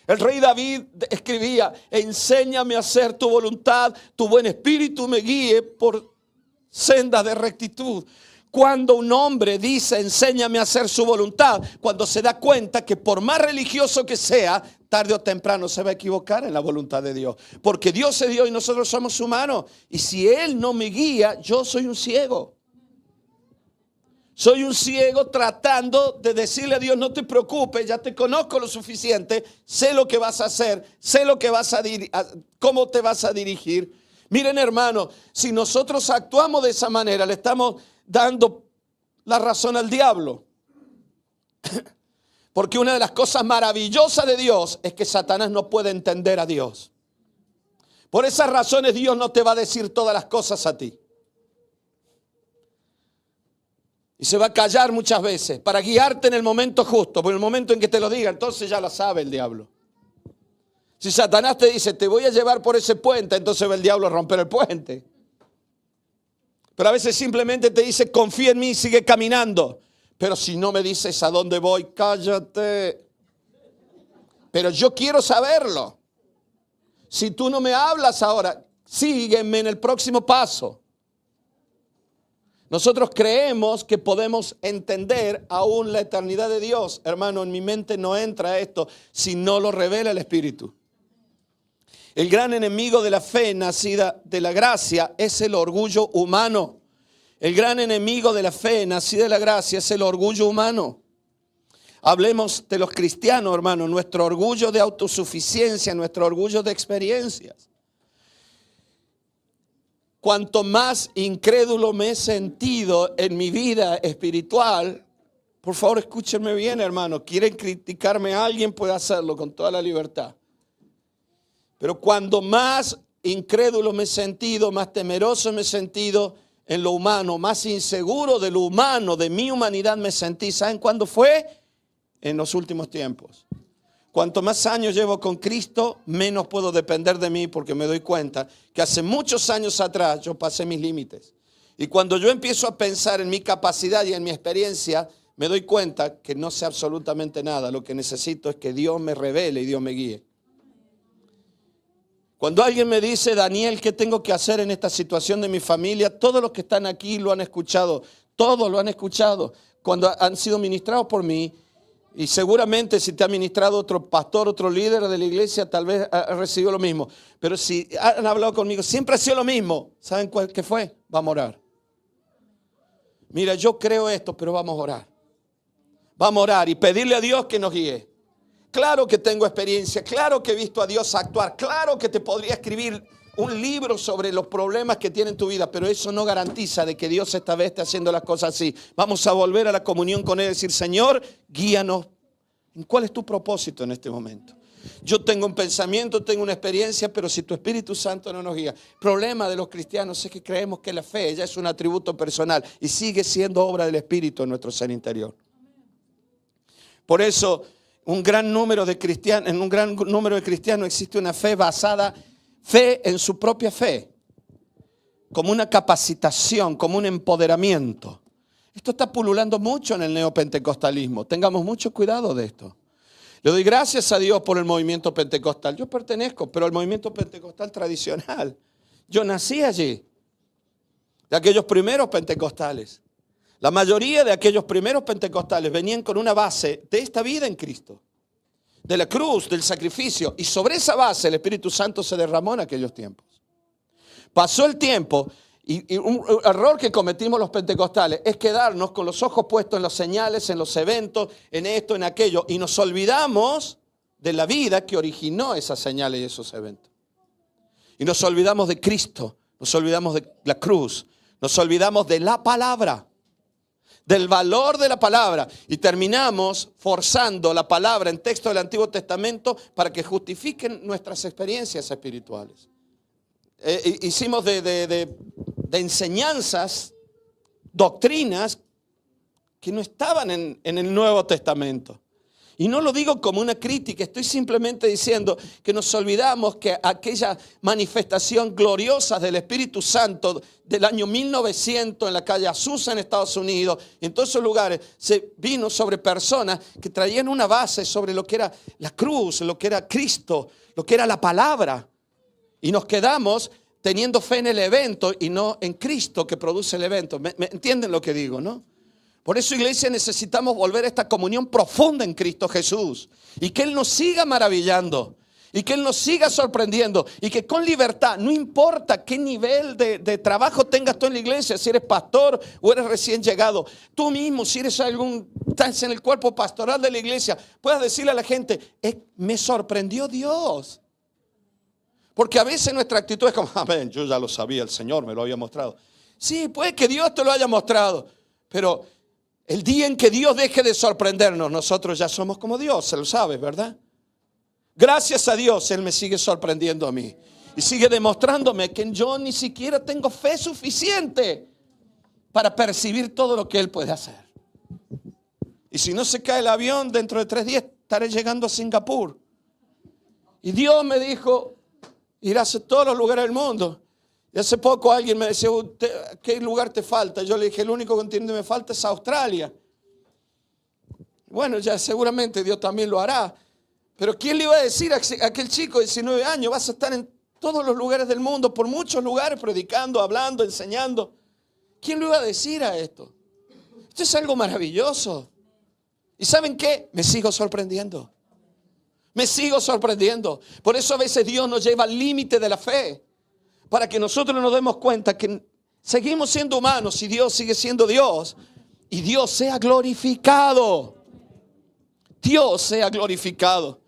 El rey David escribía, enséñame a hacer tu voluntad, tu buen espíritu me guíe por sendas de rectitud. Cuando un hombre dice, enséñame a hacer su voluntad, cuando se da cuenta que por más religioso que sea, tarde o temprano se va a equivocar en la voluntad de Dios. Porque Dios es Dios y nosotros somos humanos. Y si Él no me guía, yo soy un ciego. Soy un ciego tratando de decirle a Dios, no te preocupes, ya te conozco lo suficiente, sé lo que vas a hacer, sé lo que vas a cómo te vas a dirigir. Miren, hermano, si nosotros actuamos de esa manera, le estamos dando la razón al diablo. Porque una de las cosas maravillosas de Dios es que Satanás no puede entender a Dios. Por esas razones Dios no te va a decir todas las cosas a ti. Y se va a callar muchas veces para guiarte en el momento justo. Porque en el momento en que te lo diga, entonces ya lo sabe el diablo. Si Satanás te dice, te voy a llevar por ese puente, entonces va el diablo a romper el puente. Pero a veces simplemente te dice, confía en mí y sigue caminando. Pero si no me dices a dónde voy, cállate. pero yo quiero saberlo. Si tú no me hablas ahora, sígueme en el próximo paso. Nosotros creemos que podemos entender aún la eternidad de Dios. Hermano, en mi mente no entra esto si no lo revela el Espíritu. El gran enemigo de la fe nacida de la gracia es el orgullo humano. El gran enemigo de la fe nacida de la gracia es el orgullo humano. Hablemos de los cristianos, hermano, nuestro orgullo de autosuficiencia, nuestro orgullo de experiencias. Cuanto más incrédulo me he sentido en mi vida espiritual, por favor escúchenme bien, hermano, quieren criticarme a alguien, puede hacerlo con toda la libertad. Pero cuando más incrédulo me he sentido, más temeroso me he sentido en lo humano, más inseguro de lo humano, de mi humanidad me sentí. ¿Saben cuándo fue? En los últimos tiempos. Cuanto más años llevo con Cristo, menos puedo depender de mí, porque me doy cuenta que hace muchos años atrás yo pasé mis límites. Y cuando yo empiezo a pensar en mi capacidad y en mi experiencia, me doy cuenta que no sé absolutamente nada. Lo que necesito es que Dios me revele y Dios me guíe. Cuando alguien me dice, Daniel, ¿qué tengo que hacer en esta situación de mi familia? Todos los que están aquí lo han escuchado. Todos lo han escuchado. Cuando han sido ministrados por mí. Y seguramente si te ha ministrado otro pastor, otro líder de la iglesia, tal vez ha recibido lo mismo. Pero si han hablado conmigo, siempre ha sido lo mismo. ¿Saben qué fue? Vamos a orar. Mira, yo creo esto, pero vamos a orar. Vamos a orar y pedirle a Dios que nos guíe. Claro que tengo experiencia, claro que he visto a Dios actuar, claro que te podría escribir un libro sobre los problemas que tiene en tu vida, pero eso no garantiza de que Dios esta vez esté haciendo las cosas así. Vamos a volver a la comunión con Él y decir, Señor, guíanos. ¿Cuál es tu propósito en este momento? Yo tengo un pensamiento, tengo una experiencia, pero si tu Espíritu Santo no nos guía. El problema de los cristianos es que creemos que la fe ya es un atributo personal y sigue siendo obra del Espíritu en nuestro ser interior. Por eso, en un gran número de cristianos existe una fe basada fe en su propia fe, como una capacitación, como un empoderamiento. Esto está pululando mucho en el neopentecostalismo. Tengamos mucho cuidado de esto. Le doy gracias a Dios por el movimiento pentecostal. Yo pertenezco, pero al movimiento pentecostal tradicional. Yo nací allí, de aquellos primeros pentecostales. La mayoría de aquellos primeros pentecostales venían con una base de esta vida en Cristo, de la cruz, del sacrificio, y sobre esa base el Espíritu Santo se derramó en aquellos tiempos. Pasó el tiempo y un error que cometimos los pentecostales es quedarnos con los ojos puestos en las señales, en los eventos, en esto, en aquello, y nos olvidamos de la vida que originó esas señales y esos eventos. Y nos olvidamos de Cristo, nos olvidamos de la cruz, nos olvidamos de la palabra, del valor de la palabra, y terminamos forzando la palabra en texto del Antiguo Testamento para que justifiquen nuestras experiencias espirituales. Hicimos de enseñanzas, doctrinas que no estaban en el Nuevo Testamento. Y no lo digo como una crítica, estoy simplemente diciendo que nos olvidamos que aquella manifestación gloriosa del Espíritu Santo del año 1900 en la calle Azusa en Estados Unidos, en todos esos lugares, se vino sobre personas que traían una base sobre lo que era la cruz, lo que era Cristo, lo que era la palabra. Y nos quedamos teniendo fe en el evento y no en Cristo que produce el evento. ¿Me entienden lo que digo, no? Por eso, iglesia, necesitamos volver a esta comunión profunda en Cristo Jesús. Y que Él nos siga maravillando. Y que Él nos siga sorprendiendo. Y que con libertad, no importa qué nivel de trabajo tengas tú en la iglesia, si eres pastor o eres recién llegado, tú mismo, si estás en el cuerpo pastoral de la iglesia, puedas decirle a la gente, me sorprendió Dios. Porque a veces nuestra actitud es como, amén, yo ya lo sabía, el Señor me lo había mostrado. Sí, puede que Dios te lo haya mostrado, pero el día en que Dios deje de sorprendernos, nosotros ya somos como Dios, se lo sabes, ¿verdad? Gracias a Dios, Él me sigue sorprendiendo a mí. Y sigue demostrándome que yo ni siquiera tengo fe suficiente para percibir todo lo que Él puede hacer. Y si no se cae el avión, dentro de 3 días estaré llegando a Singapur. Y Dios me dijo, irás a todos los lugares del mundo. Y hace poco alguien me decía, ¿qué lugar te falta? Yo le dije, el único continente que me falta es Australia. Bueno, ya seguramente Dios también lo hará. Pero ¿quién le iba a decir a aquel chico de 19 años, vas a estar en todos los lugares del mundo, por muchos lugares, predicando, hablando, enseñando? ¿Quién le iba a decir a esto? Esto es algo maravilloso. ¿Y saben qué? Me sigo sorprendiendo. Me sigo sorprendiendo. Por eso a veces Dios nos lleva al límite de la fe, para que nosotros nos demos cuenta que seguimos siendo humanos y Dios sigue siendo Dios. Y Dios sea glorificado. Dios sea glorificado.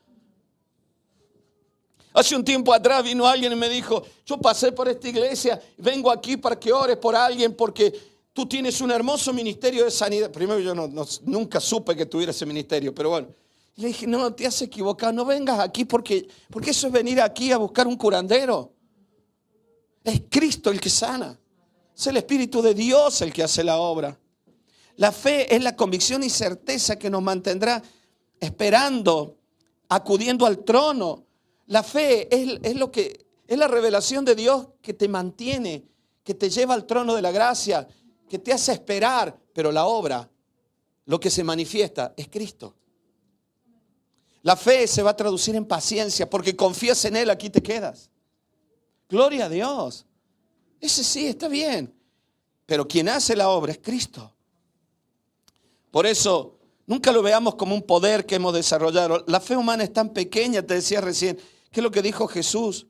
Hace un tiempo atrás vino alguien y me dijo, yo pasé por esta iglesia, vengo aquí para que ores por alguien porque tú tienes un hermoso ministerio de sanidad. Primero yo nunca supe que tuviera ese ministerio, pero bueno. Le dije, no, te has equivocado, no vengas aquí porque eso es venir aquí a buscar un curandero. Es Cristo el que sana. Es el Espíritu de Dios el que hace la obra. La fe es la convicción y certeza que nos mantendrá esperando, acudiendo al trono. La fe es la revelación de Dios que te mantiene, que te lleva al trono de la gracia, que te hace esperar. Pero la obra, lo que se manifiesta, es Cristo. La fe se va a traducir en paciencia, porque confías en Él, aquí te quedas. Gloria a Dios. Ese sí, está bien. Pero quien hace la obra es Cristo. Por eso, nunca lo veamos como un poder que hemos desarrollado. La fe humana es tan pequeña, te decía recién. ¿Qué es lo que dijo Jesús?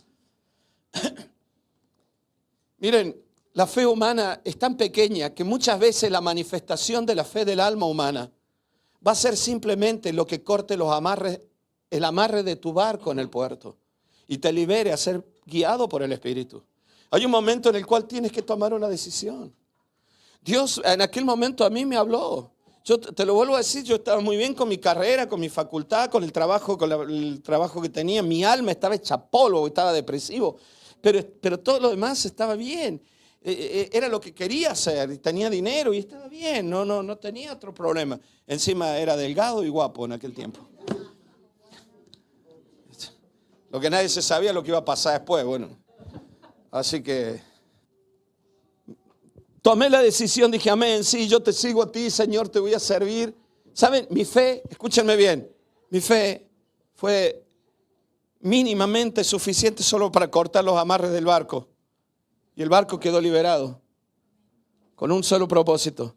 Miren, la fe humana es tan pequeña que muchas veces la manifestación de la fe del alma humana va a ser simplemente lo que corte el amarre de tu barco en el puerto y te libere a ser guiado por el Espíritu. Hay un momento en el cual tienes que tomar una decisión. Dios en aquel momento a mí me habló. Yo te lo vuelvo a decir, yo estaba muy bien con mi carrera, con mi facultad, con el trabajo que tenía. Mi alma estaba hecha polvo, estaba depresivo, pero todo lo demás estaba bien. Era lo que quería hacer, tenía dinero y estaba bien, no tenía otro problema. Encima era delgado y guapo en aquel tiempo. Lo que nadie se sabía lo que iba a pasar después, bueno. Así que tomé la decisión, dije amén, sí, yo te sigo a ti, Señor, te voy a servir. ¿Saben? Mi fe, escúchenme bien, mi fe fue mínimamente suficiente solo para cortar los amarres del barco. Y el barco quedó liberado con un solo propósito.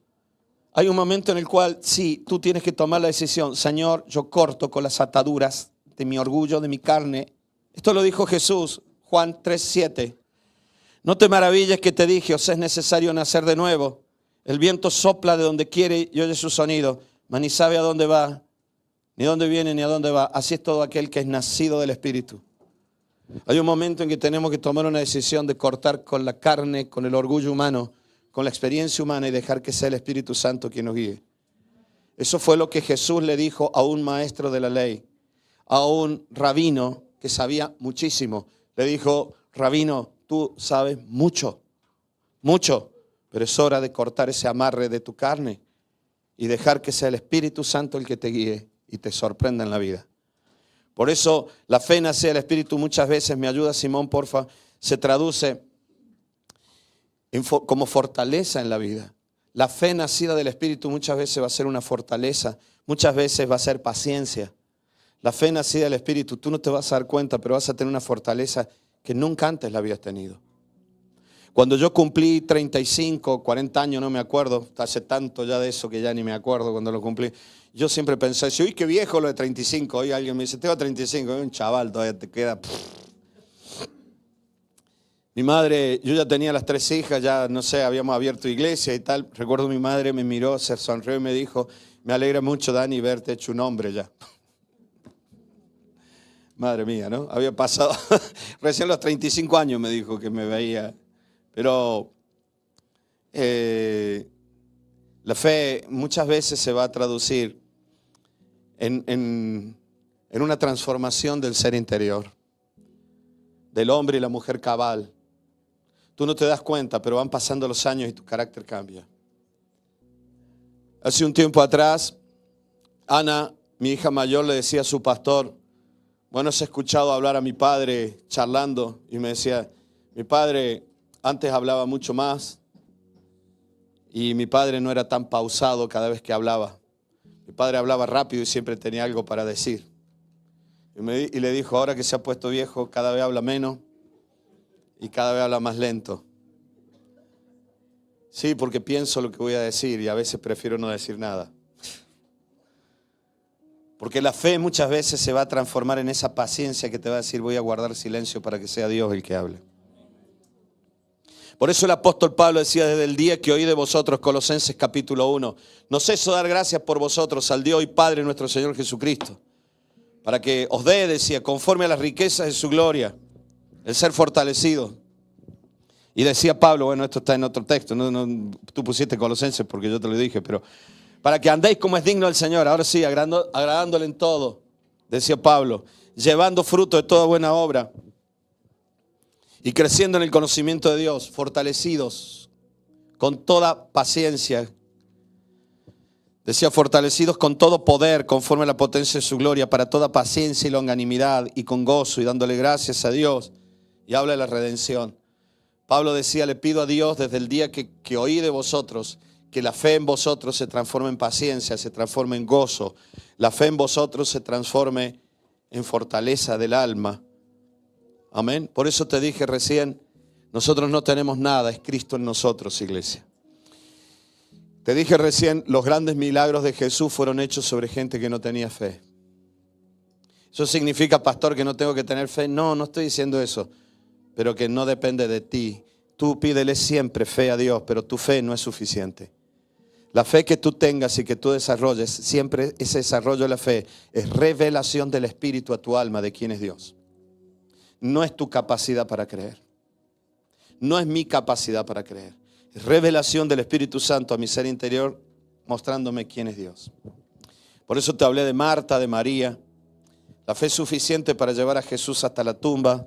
Hay un momento en el cual, sí, tú tienes que tomar la decisión. Señor, yo corto con las ataduras de mi orgullo, de mi carne. Esto lo dijo Jesús, Juan 3:7. No te maravilles que te dije, os es necesario nacer de nuevo. El viento sopla de donde quiere y oye su sonido, mas ni sabe a dónde va, ni dónde viene, ni a dónde va. Así es todo aquel que es nacido del Espíritu. Hay un momento en que tenemos que tomar una decisión de cortar con la carne, con el orgullo humano, con la experiencia humana y dejar que sea el Espíritu Santo quien nos guíe. Eso fue lo que Jesús le dijo a un maestro de la ley, a un rabino que sabía muchísimo. Le dijo, rabino, tú sabes mucho, mucho, pero es hora de cortar ese amarre de tu carne y dejar que sea el Espíritu Santo el que te guíe y te sorprenda en la vida. Por eso la fe nacida del Espíritu muchas veces, me ayuda Simón, porfa, se traduce como fortaleza en la vida. La fe nacida del Espíritu muchas veces va a ser una fortaleza, muchas veces va a ser paciencia. La fe nacida del Espíritu, tú no te vas a dar cuenta, pero vas a tener una fortaleza que nunca antes la habías tenido. Cuando yo cumplí 35, 40 años, no me acuerdo, hace tanto ya de eso que ya ni me acuerdo cuando lo cumplí. Yo siempre pensé, uy, qué viejo lo de 35. Hoy alguien me dice, tengo 35, un chaval, todavía te queda. Mi madre, yo ya tenía las 3 hijas, ya no sé, habíamos abierto iglesia y tal. Recuerdo mi madre me miró, se sonrió y me dijo, me alegra mucho, Dani, verte hecho un hombre ya. Madre mía, ¿no? Había pasado, recién los 35 años me dijo que me veía. Pero la fe muchas veces se va a traducir en una transformación del ser interior, del hombre y la mujer cabal. Tú no te das cuenta, pero van pasando los años y tu carácter cambia. Hace un tiempo atrás, Ana, mi hija mayor, le decía a su pastor, bueno, has escuchado hablar a mi padre charlando, y me decía, mi padre antes hablaba mucho más y mi padre no era tan pausado cada vez que hablaba. Mi padre hablaba rápido y siempre tenía algo para decir. Y le dijo, ahora que se ha puesto viejo, cada vez habla menos y cada vez habla más lento. Sí, porque pienso lo que voy a decir y a veces prefiero no decir nada. Porque la fe muchas veces se va a transformar en esa paciencia que te va a decir, voy a guardar silencio para que sea Dios el que hable. Por eso el apóstol Pablo decía, desde el día que oí de vosotros, Colosenses capítulo 1, no ceso de dar gracias por vosotros al Dios y Padre nuestro Señor Jesucristo, para que os dé, decía, conforme a las riquezas de su gloria, el ser fortalecido. Y decía Pablo, bueno, esto está en otro texto, tú pusiste Colosenses porque yo te lo dije, pero para que andéis como es digno del Señor, ahora sí, agradándole en todo, decía Pablo, llevando fruto de toda buena obra y creciendo en el conocimiento de Dios, fortalecidos con toda paciencia. Decía, fortalecidos con todo poder, conforme a la potencia de su gloria, para toda paciencia y longanimidad, y con gozo, y dándole gracias a Dios. Y habla de la redención. Pablo decía, le pido a Dios desde el día que oí de vosotros, que la fe en vosotros se transforme en paciencia, se transforme en gozo. La fe en vosotros se transforme en fortaleza del alma. Amén. Por eso te dije recién, nosotros no tenemos nada, es Cristo en nosotros, iglesia. Te dije recién, los grandes milagros de Jesús fueron hechos sobre gente que no tenía fe. ¿Eso significa, pastor, que no tengo que tener fe? No, no estoy diciendo eso, pero que no depende de ti. Tú pídele siempre fe a Dios, pero tu fe no es suficiente. La fe que tú tengas y que tú desarrolles, siempre ese desarrollo de la fe es revelación del Espíritu a tu alma de quién es Dios. No es tu capacidad para creer. No es mi capacidad para creer. Es revelación del Espíritu Santo a mi ser interior, mostrándome quién es Dios. Por eso te hablé de Marta, de María. La fe suficiente para llevar a Jesús hasta la tumba.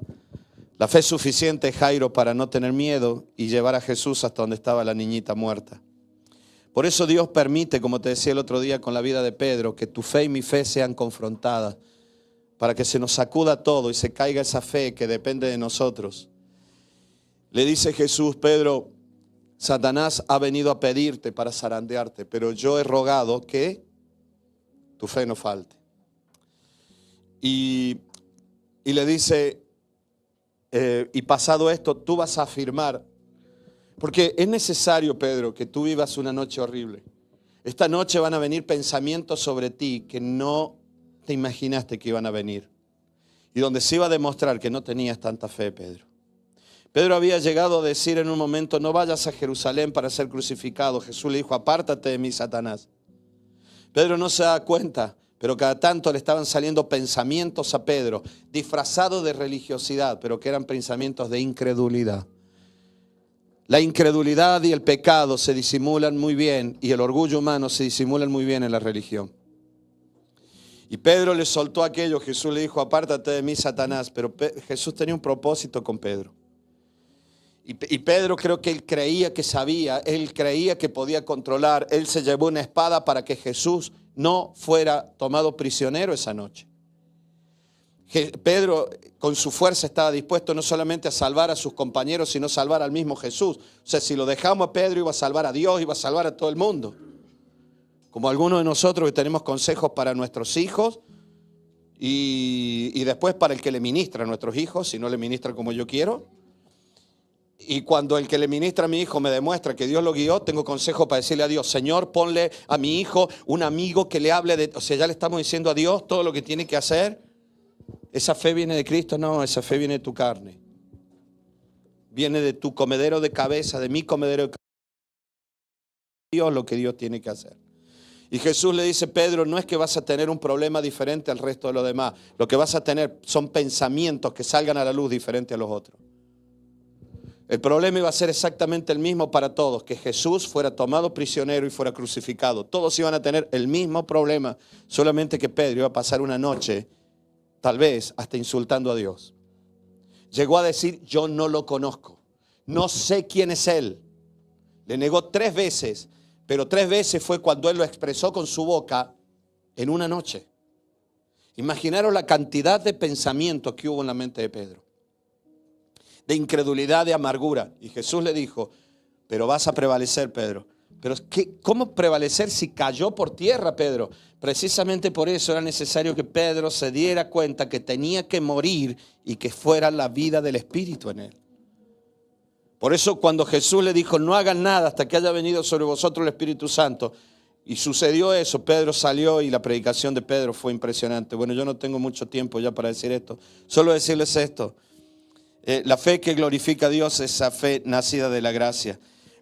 La fe suficiente, Jairo, para no tener miedo y llevar a Jesús hasta donde estaba la niñita muerta. Por eso Dios permite, como te decía el otro día con la vida de Pedro, que tu fe y mi fe sean confrontadas para que se nos sacuda todo y se caiga esa fe que depende de nosotros. Le dice Jesús, Pedro, Satanás ha venido a pedirte para zarandearte, pero yo he rogado que tu fe no falte. Y le dice, y pasado esto, tú vas a afirmar, porque es necesario, Pedro, que tú vivas una noche horrible. Esta noche van a venir pensamientos sobre ti que no te imaginaste que iban a venir. Y donde se iba a demostrar que no tenías tanta fe, Pedro. Pedro había llegado a decir en un momento, no vayas a Jerusalén para ser crucificado. Jesús le dijo, apártate de mí, Satanás. Pedro no se da cuenta, pero cada tanto le estaban saliendo pensamientos a Pedro, disfrazados de religiosidad, pero que eran pensamientos de incredulidad. La incredulidad y el pecado se disimulan muy bien, y el orgullo humano se disimulan muy bien en la religión. Y Pedro le soltó aquello, Jesús le dijo, apártate de mí, Satanás, pero Jesús tenía un propósito con Pedro. Y Pedro creo que él creía que sabía, él creía que podía controlar, él se llevó una espada para que Jesús no fuera tomado prisionero esa noche. Pedro con su fuerza estaba dispuesto no solamente a salvar a sus compañeros, sino a salvar al mismo Jesús. O sea, si lo dejamos a Pedro iba a salvar a Dios, iba a salvar a todo el mundo. Como algunos de nosotros que tenemos consejos para nuestros hijos y después para el que le ministra a nuestros hijos, si no le ministra como yo quiero. Y cuando el que le ministra a mi hijo me demuestra que Dios lo guió, tengo consejo para decirle a Dios, Señor, ponle a mi hijo un amigo que le hable de... O sea, ya le estamos diciendo a Dios todo lo que tiene que hacer. ¿Esa fe viene de Cristo? No, esa fe viene de tu carne. Viene de tu comedero de cabeza, de mi comedero de cabeza. Dios lo que Dios tiene que hacer. Y Jesús le dice, Pedro, no es que vas a tener un problema diferente al resto de los demás. Lo que vas a tener son pensamientos que salgan a la luz diferente a los otros. El problema iba a ser exactamente el mismo para todos, que Jesús fuera tomado prisionero y fuera crucificado. Todos iban a tener el mismo problema, solamente que Pedro iba a pasar una noche, tal vez hasta insultando a Dios. Llegó a decir, yo no lo conozco, no sé quién es Él. Le negó 3 veces, pero 3 veces fue cuando Él lo expresó con su boca en una noche. Imaginaros la cantidad de pensamientos que hubo en la mente de Pedro. De incredulidad, de amargura. Y Jesús le dijo, pero vas a prevalecer, Pedro, Pero ¿cómo prevalecer si cayó por tierra Pedro? Precisamente por eso era necesario que Pedro se diera cuenta que tenía que morir y que fuera la vida del Espíritu en él. Por eso cuando Jesús le dijo, no hagan nada hasta que haya venido sobre vosotros el Espíritu Santo, y sucedió eso, Pedro salió y la predicación de Pedro fue impresionante. Bueno, yo no tengo mucho tiempo ya para decir esto, solo decirles esto. La fe que glorifica a Dios es esa fe nacida de la gracia.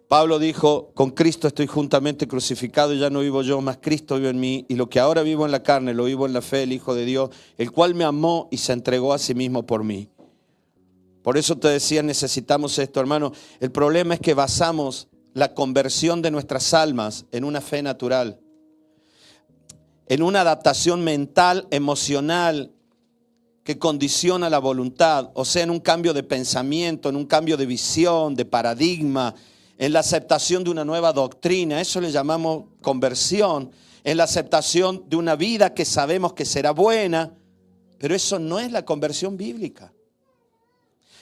Pablo dijo, con Cristo estoy juntamente crucificado y ya no vivo yo, mas Cristo vive en mí. Y lo que ahora vivo en la carne, lo vivo en la fe del Hijo de Dios, el cual me amó y se entregó a sí mismo por mí. Por eso te decía, necesitamos esto, hermano. El problema es que basamos la conversión de nuestras almas en una fe natural, en una adaptación mental, emocional, que condiciona la voluntad, o sea, en un cambio de pensamiento, en un cambio de visión, de paradigma, en la aceptación de una nueva doctrina. Eso le llamamos conversión, en la aceptación de una vida que sabemos que será buena, pero eso no es la conversión bíblica.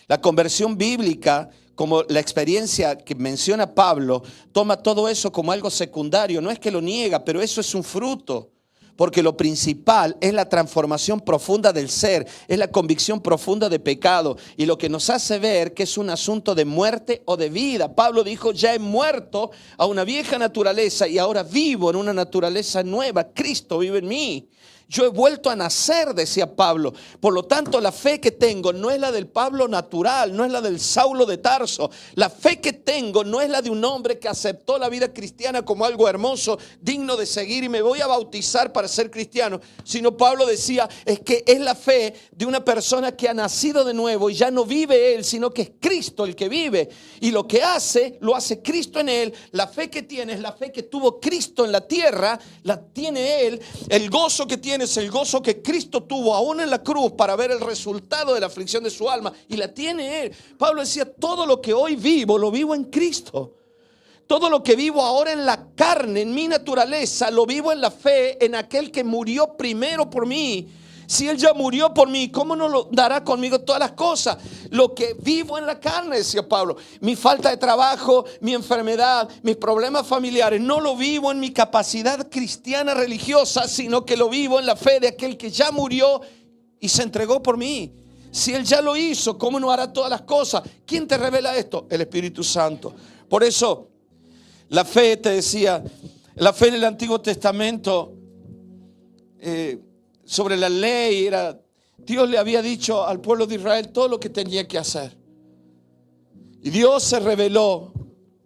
La conversión bíblica, como la experiencia que menciona Pablo, toma todo eso como algo secundario. No es que lo niega, pero eso es un fruto. Porque lo principal es la transformación profunda del ser, es la convicción profunda de pecado y lo que nos hace ver que es un asunto de muerte o de vida. Pablo dijo, ya he muerto a una vieja naturaleza y ahora vivo en una naturaleza nueva. Cristo vive en mí. Yo he vuelto a nacer, decía Pablo. Por lo tanto, la fe que tengo no es la del Pablo natural, no es la del Saulo de Tarso. La fe que tengo no es la de un hombre que aceptó la vida cristiana como algo hermoso, digno de seguir y me voy a bautizar para ser cristiano. Sino Pablo decía, es que es la fe de una persona que ha nacido de nuevo y ya no vive él, sino que es Cristo el que vive. Y lo que hace, lo hace Cristo en él. La fe que tiene es la fe que tuvo Cristo en la tierra, la tiene él. El gozo que tiene es el gozo que Cristo tuvo aún en la cruz para ver el resultado de la aflicción de su alma y la tiene él. Pablo decía, todo lo que hoy vivo, lo vivo en Cristo. Todo lo que vivo ahora en la carne, en mi naturaleza, lo vivo en la fe en aquel que murió primero por mí. Si Él ya murió por mí, ¿cómo no lo dará conmigo todas las cosas? Lo que vivo en la carne, decía Pablo, mi falta de trabajo, mi enfermedad, mis problemas familiares, no lo vivo en mi capacidad cristiana religiosa, sino que lo vivo en la fe de aquel que ya murió y se entregó por mí. Si Él ya lo hizo, ¿cómo no hará todas las cosas? ¿Quién te revela esto? El Espíritu Santo. Por eso, la fe, te decía, la fe en el Antiguo Testamento, sobre la ley, Dios le había dicho al pueblo de Israel todo lo que tenía que hacer. Y Dios se reveló,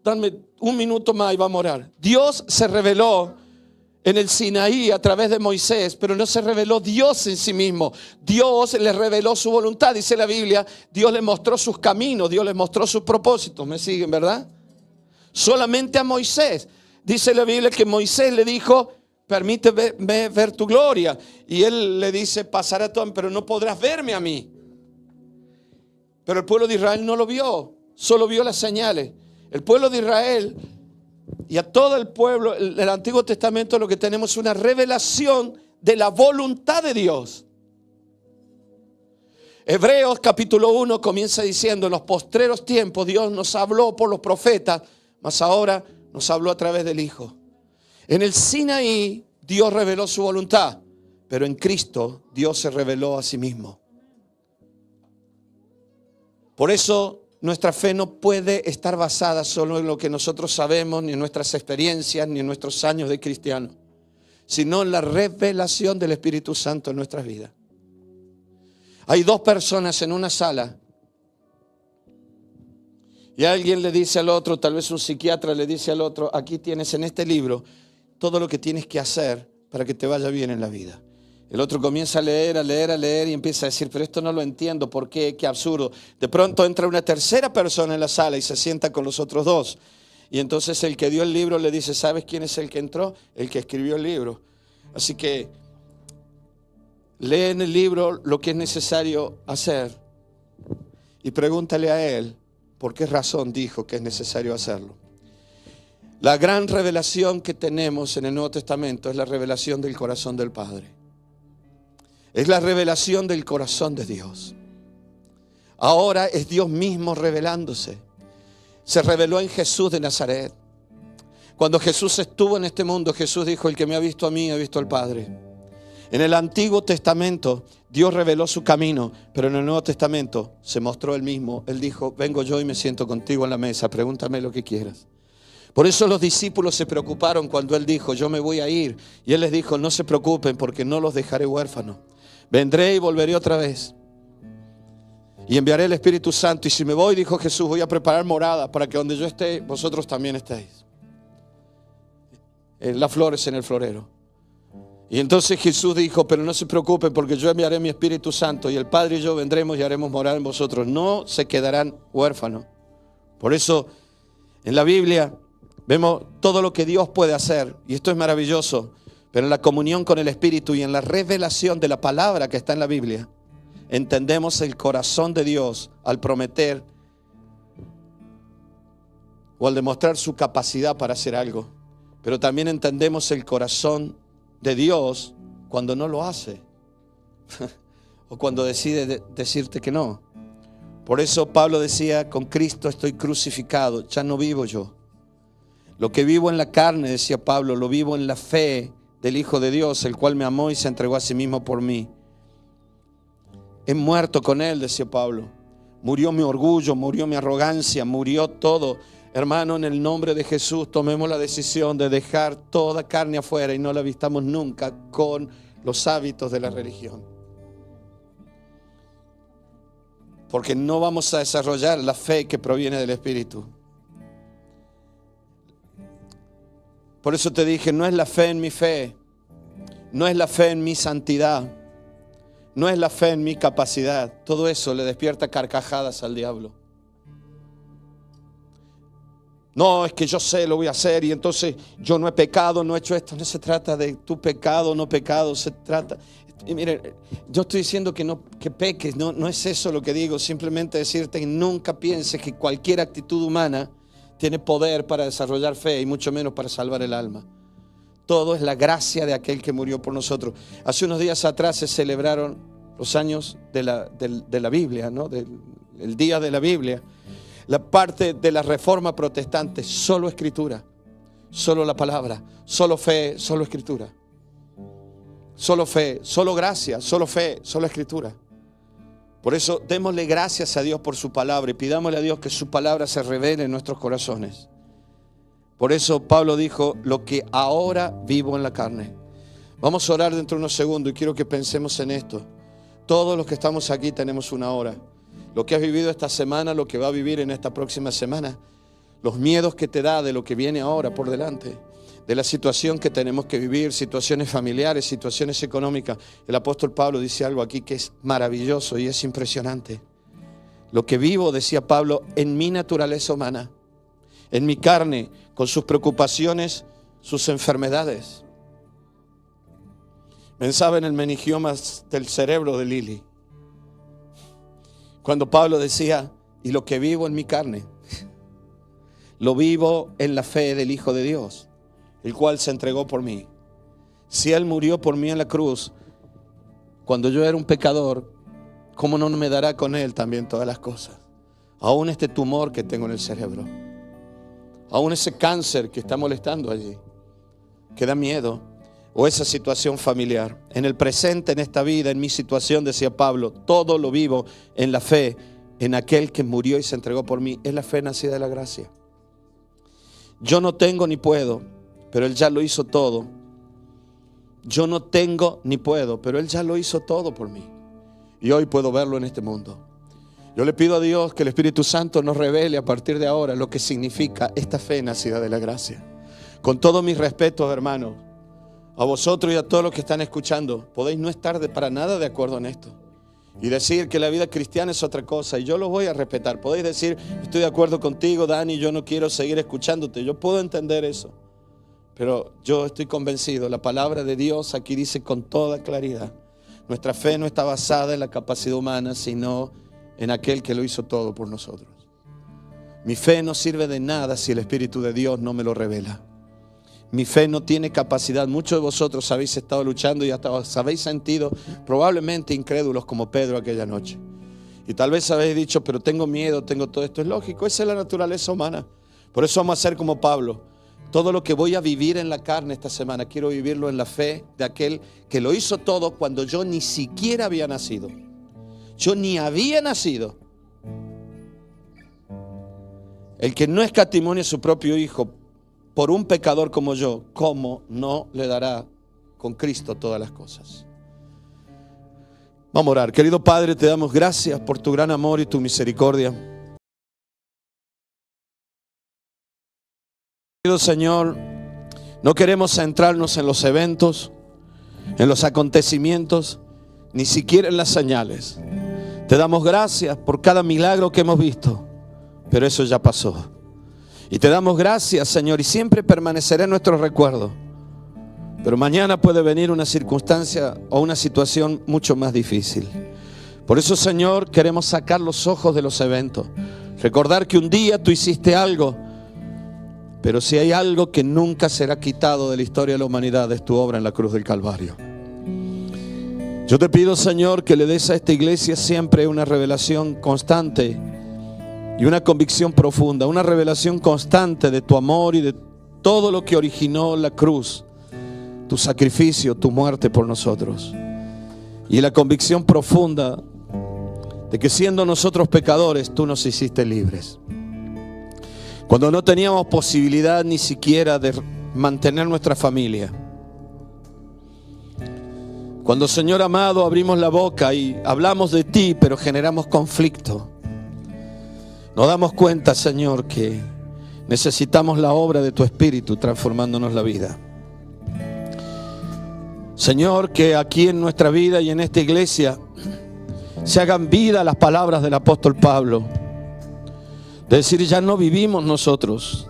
dame un minuto más y vamos a orar. Dios se reveló en el Sinaí a través de Moisés, pero no se reveló Dios en sí mismo. Dios le reveló su voluntad, dice la Biblia. Dios le mostró sus caminos, Dios le mostró sus propósitos. ¿Me siguen, verdad? Solamente a Moisés. Dice la Biblia que Moisés le dijo, permíteme ver tu gloria. Y él le dice, pasará todo, pero no podrás verme a mí. Pero el pueblo de Israel no lo vio, solo vio las señales. El pueblo de Israel y a todo el pueblo, el Antiguo Testamento, lo que tenemos es una revelación de la voluntad de Dios. Hebreos capítulo 1 comienza diciendo, en los postreros tiempos Dios nos habló por los profetas, mas ahora nos habló a través del Hijo. En el Sinaí Dios reveló su voluntad, pero en Cristo Dios se reveló a sí mismo. Por eso nuestra fe no puede estar basada solo en lo que nosotros sabemos, ni en nuestras experiencias, ni en nuestros años de cristiano, sino en la revelación del Espíritu Santo en nuestras vidas. Hay dos personas en una sala y alguien le dice al otro, tal vez un psiquiatra le dice al otro, aquí tienes en este libro todo lo que tienes que hacer para que te vaya bien en la vida. El otro comienza a leer y empieza a decir, pero esto no lo entiendo, ¿por qué? Qué absurdo. De pronto entra una tercera persona en la sala y se sienta con los otros dos. Y entonces el que dio el libro le dice, ¿sabes quién es el que entró? El que escribió el libro. Así que lee en el libro lo que es necesario hacer y pregúntale a él por qué razón dijo que es necesario hacerlo. La gran revelación que tenemos en el Nuevo Testamento es la revelación del corazón del Padre. Es la revelación del corazón de Dios. Ahora es Dios mismo revelándose. Se reveló en Jesús de Nazaret. Cuando Jesús estuvo en este mundo, Jesús dijo: el que me ha visto a mí, ha visto al Padre. En el Antiguo Testamento, Dios reveló su camino, pero en el Nuevo Testamento se mostró Él mismo. Él dijo: vengo yo y me siento contigo en la mesa, pregúntame lo que quieras. Por eso los discípulos se preocuparon cuando Él dijo: yo me voy a ir. Y Él les dijo: no se preocupen, porque no los dejaré huérfanos. Vendré y volveré otra vez. Y enviaré el Espíritu Santo. Y si me voy, dijo Jesús, voy a preparar morada para que donde yo esté, vosotros también estéis. Las flores en el florero. Y entonces Jesús dijo: pero no se preocupen, porque yo enviaré mi Espíritu Santo y el Padre y yo vendremos y haremos morar en vosotros. No se quedarán huérfanos. Por eso en la Biblia vemos todo lo que Dios puede hacer, y esto es maravilloso. Pero en la comunión con el Espíritu y en la revelación de la palabra que está en la Biblia, entendemos el corazón de Dios al prometer o al demostrar su capacidad para hacer algo. Pero también entendemos el corazón de Dios cuando no lo hace o cuando decide decirte que no. Por eso Pablo decía: con Cristo estoy crucificado, ya no vivo yo. Lo que vivo en la carne, decía Pablo, lo vivo en la fe del Hijo de Dios, el cual me amó y se entregó a sí mismo por mí. He muerto con Él, decía Pablo. Murió mi orgullo, murió mi arrogancia, murió todo. Hermano, en el nombre de Jesús tomemos la decisión de dejar toda carne afuera y no la vistamos nunca con los hábitos de la religión. Porque no vamos a desarrollar la fe que proviene del Espíritu. Por eso te dije, no es la fe en mi fe, no es la fe en mi santidad, no es la fe en mi capacidad. Todo eso le despierta carcajadas al diablo. No, es que yo sé, lo voy a hacer y entonces yo no he pecado, no he hecho esto. No se trata de tu pecado o no pecado, se trata... Y mire, yo estoy diciendo que peques, no es eso lo que digo. Simplemente decirte que nunca pienses que cualquier actitud humana tiene poder para desarrollar fe y mucho menos para salvar el alma. Todo es la gracia de aquel que murió por nosotros. Hace unos días atrás se celebraron los años de la Biblia, ¿no? El día de la Biblia. La parte de la reforma protestante, solo escritura, solo la palabra, solo fe, solo escritura. Solo fe, solo gracia, solo fe, solo escritura. Por eso démosle gracias a Dios por su palabra y pidámosle a Dios que su palabra se revele en nuestros corazones. Por eso Pablo dijo: lo que ahora vivo en la carne. Vamos a orar dentro de unos segundos y quiero que pensemos en esto. Todos los que estamos aquí tenemos una hora. Lo que has vivido esta semana, lo que va a vivir en esta próxima semana, los miedos que te da de lo que viene ahora por delante, de la situación que tenemos que vivir, situaciones familiares, situaciones económicas. El apóstol Pablo dice algo aquí que es maravilloso y es impresionante. Lo que vivo, decía Pablo, en mi naturaleza humana, en mi carne, con sus preocupaciones, sus enfermedades. Pensaba en el meningioma del cerebro de Lili. Cuando Pablo decía: y lo que vivo en mi carne, lo vivo en la fe del Hijo de Dios, el cual se entregó por mí. Si Él murió por mí en la cruz, cuando yo era un pecador, ¿cómo no me dará con Él también todas las cosas? Aún este tumor que tengo en el cerebro, aún ese cáncer que está molestando allí, que da miedo, o esa situación familiar. En el presente, en esta vida, en mi situación, decía Pablo, todo lo vivo en la fe, en aquel que murió y se entregó por mí. Es la fe nacida de la gracia. Yo no tengo ni puedo, pero Él ya lo hizo todo. Yo no tengo ni puedo, pero Él ya lo hizo todo por mí. Y hoy puedo verlo en este mundo. Yo le pido a Dios que el Espíritu Santo nos revele a partir de ahora lo que significa esta fe nacida de la gracia. Con todos mis respetos, hermanos, a vosotros y a todos los que están escuchando, podéis no estar para nada de acuerdo en esto y decir que la vida cristiana es otra cosa, y yo lo voy a respetar. Podéis decir: estoy de acuerdo contigo, Dani, yo no quiero seguir escuchándote. Yo puedo entender eso, pero yo estoy convencido. La palabra de Dios aquí dice con toda claridad: nuestra fe no está basada en la capacidad humana, sino en aquel que lo hizo todo por nosotros. Mi fe no sirve de nada si el Espíritu de Dios no me lo revela. Mi fe no tiene capacidad. Muchos de vosotros habéis estado luchando y hasta os habéis sentido probablemente incrédulos como Pedro aquella noche. Y tal vez habéis dicho: pero tengo miedo, tengo todo esto. Es lógico, esa es la naturaleza humana. Por eso vamos a ser como Pablo. Todo lo que voy a vivir en la carne esta semana, quiero vivirlo en la fe de aquel que lo hizo todo cuando yo ni siquiera había nacido. Yo ni había nacido. El que no escatimó a su propio Hijo por un pecador como yo, ¿cómo no le dará con Cristo todas las cosas? Vamos a orar. Querido Padre, te damos gracias por tu gran amor y tu misericordia. Querido Señor, no queremos centrarnos en los eventos, en los acontecimientos, ni siquiera en las señales. Te damos gracias por cada milagro que hemos visto, pero eso ya pasó. Y te damos gracias, Señor, y siempre permanecerá en nuestro recuerdo. Pero mañana puede venir una circunstancia o una situación mucho más difícil. Por eso, Señor, queremos sacar los ojos de los eventos. Recordar que un día tú hiciste algo, pero si hay algo que nunca será quitado de la historia de la humanidad, es tu obra en la cruz del Calvario. Yo te pido, Señor, que le des a esta iglesia siempre una revelación constante y una convicción profunda, una revelación constante de tu amor y de todo lo que originó la cruz, tu sacrificio, tu muerte por nosotros. Y la convicción profunda de que siendo nosotros pecadores, tú nos hiciste libres. Cuando no teníamos posibilidad ni siquiera de mantener nuestra familia. Cuando, Señor amado, abrimos la boca y hablamos de ti, pero generamos conflicto. Nos damos cuenta, Señor, que necesitamos la obra de tu Espíritu transformándonos la vida. Señor, que aquí en nuestra vida y en esta iglesia se hagan vida las palabras del apóstol Pablo. De decir, ya no vivimos nosotros,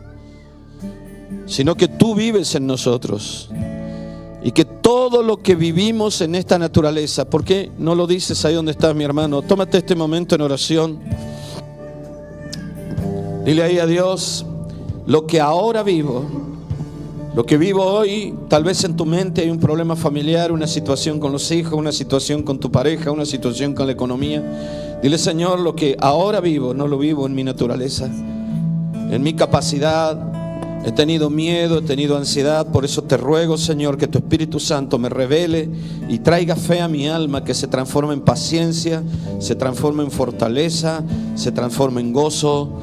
sino que tú vives en nosotros. Y que todo lo que vivimos en esta naturaleza, ¿por qué no lo dices ahí donde estás, mi hermano? Tómate este momento en oración. Dile ahí a Dios, lo que ahora vivo, lo que vivo hoy, tal vez en tu mente hay un problema familiar, una situación con los hijos, una situación con tu pareja, una situación con la economía. Dile, Señor, lo que ahora vivo, no lo vivo en mi naturaleza, en mi capacidad. He tenido miedo, he tenido ansiedad. Por eso te ruego, Señor, que tu Espíritu Santo me revele y traiga fe a mi alma, que se transforme en paciencia, se transforme en fortaleza, se transforme en gozo.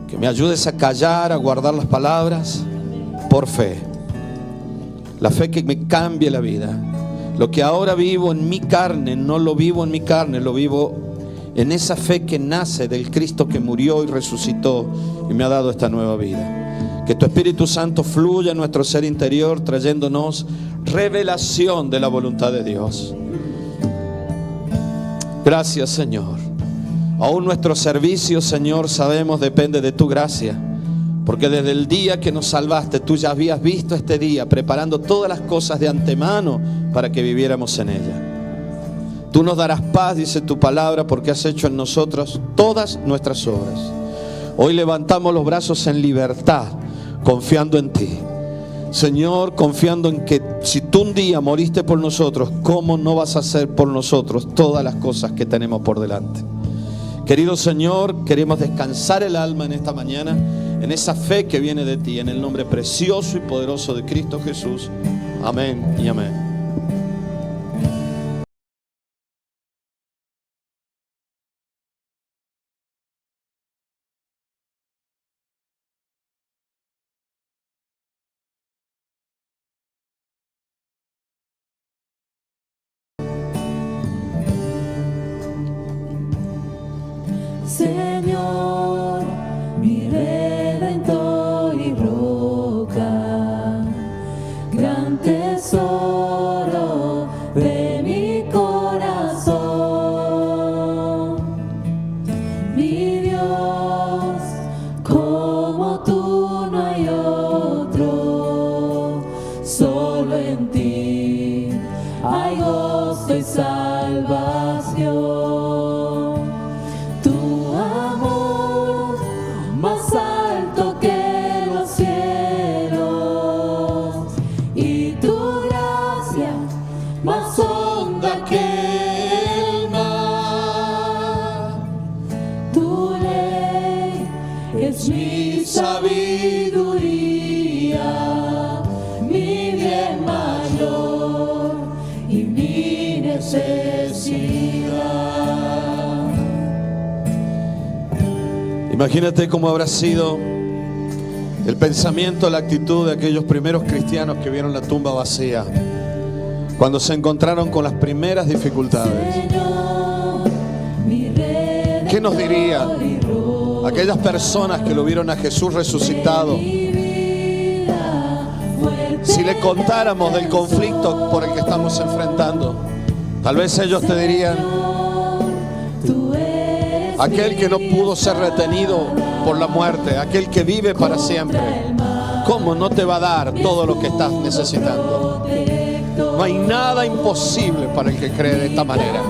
Que me ayudes a callar, a guardar las palabras por fe. La fe que me cambie la vida. Lo que ahora vivo en mi carne, no lo vivo en mi carne, lo vivo en esa fe que nace del Cristo que murió y resucitó y me ha dado esta nueva vida. Que tu Espíritu Santo fluya en nuestro ser interior, trayéndonos revelación de la voluntad de Dios. Gracias, Señor. Aún nuestro servicio, Señor, sabemos depende de tu gracia, porque desde el día que nos salvaste, tú ya habías visto este día, preparando todas las cosas de antemano para que viviéramos en ella. Tú nos darás paz, dice tu palabra, porque has hecho en nosotros todas nuestras obras. Hoy levantamos los brazos en libertad, confiando en ti. Señor, confiando en que si tú un día moriste por nosotros, ¿cómo no vas a hacer por nosotros todas las cosas que tenemos por delante? Querido Señor, queremos descansar el alma en esta mañana, en esa fe que viene de ti, en el nombre precioso y poderoso de Cristo Jesús. Amén y amén. Señor, mi redentor y roca, gran tesoro de mi corazón, mi Dios, como tú no hay otro, solo en ti hay gozo y salvación. Mi sabiduría. necesidad. Imagínate cómo habrá sido el pensamiento, la actitud de aquellos primeros cristianos que vieron la tumba vacía, cuando se encontraron con las primeras dificultades. ¿Qué nos diría aquellas personas que lo vieron a Jesús resucitado si le contáramos del conflicto por el que estamos enfrentando? Tal vez ellos te dirían: aquel que no pudo ser retenido por la muerte, aquel que vive para siempre, ¿cómo no te va a dar todo lo que estás necesitando? No hay nada imposible para el que cree de esta manera.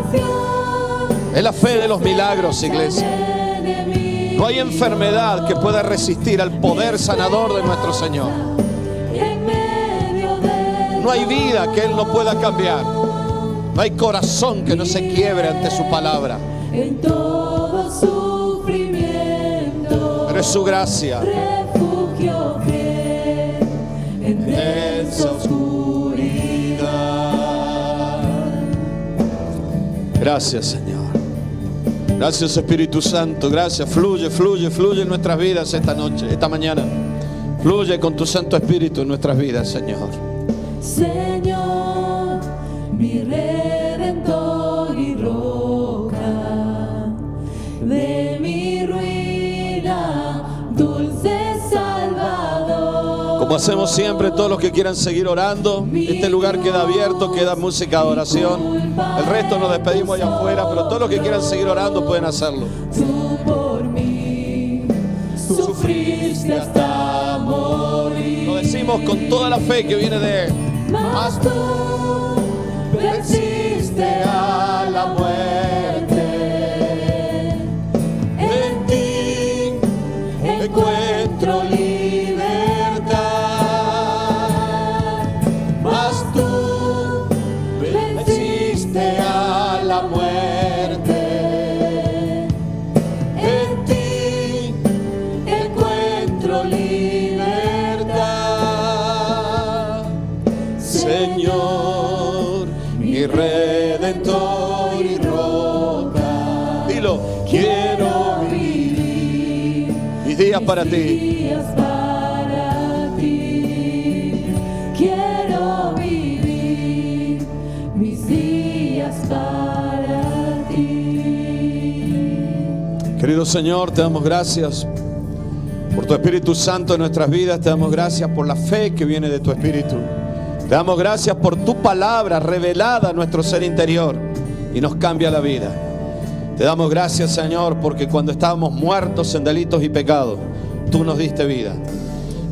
Es la fe de los milagros, iglesia. No hay enfermedad que pueda resistir al poder sanador de nuestro Señor. No hay vida que Él no pueda cambiar. No hay corazón que no se quiebre ante su palabra. En todo sufrimiento, Pero es su gracia. refugio fiel en densa oscuridad. Gracias, Señor. Gracias, Espíritu Santo. Gracias. Fluye, fluye, fluye en nuestras vidas esta noche, esta mañana. Fluye con tu Santo Espíritu en nuestras vidas, Señor. Señor, mi Redentor y roca, de mi ruina, dulce Salvador. Como hacemos siempre, todos los que quieran seguir orando, este lugar queda abierto, queda música de oración. El resto nos despedimos allá afuera, pero todos los que quieran seguir orando pueden hacerlo. Tú por mí sufriste hasta morir. Lo decimos con toda la fe que viene de Él. Mas tú venciste a la muerte. En ti encuentro libertad. Mas tú venciste a la muerte. En ti encuentro libertad. Señor, mi Redentor y roca. Dilo. Quiero vivir Mis días para ti. días para ti. Quiero vivir mis días para ti. Querido Señor, te damos gracias por tu Espíritu Santo en nuestras vidas. Te damos gracias por la fe que viene de tu Espíritu. Te damos gracias por tu palabra revelada a nuestro ser interior y nos cambia la vida. Te damos gracias, Señor, porque cuando estábamos muertos en delitos y pecados, tú nos diste vida.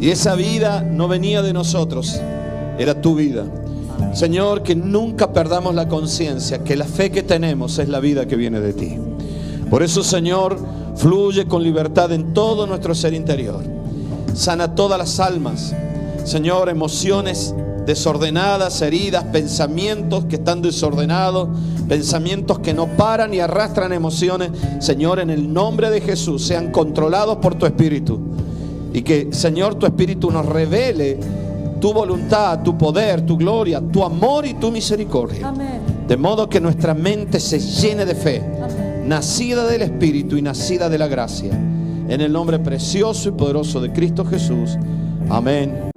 Y esa vida no venía de nosotros, era tu vida. Señor, que nunca perdamos la conciencia que la fe que tenemos es la vida que viene de ti. Por eso, Señor, fluye con libertad en todo nuestro ser interior. Sana todas las almas. Señor, emociones desordenadas, heridas, pensamientos que están desordenados, pensamientos que no paran y arrastran emociones. Señor, en el nombre de Jesús, sean controlados por tu Espíritu. Y que, Señor, tu Espíritu nos revele tu voluntad, tu poder, tu gloria, tu amor y tu misericordia. Amén. De modo que nuestra mente se llene de fe, Amén. nacida del Espíritu y nacida de la gracia. En el nombre precioso y poderoso de Cristo Jesús. Amén.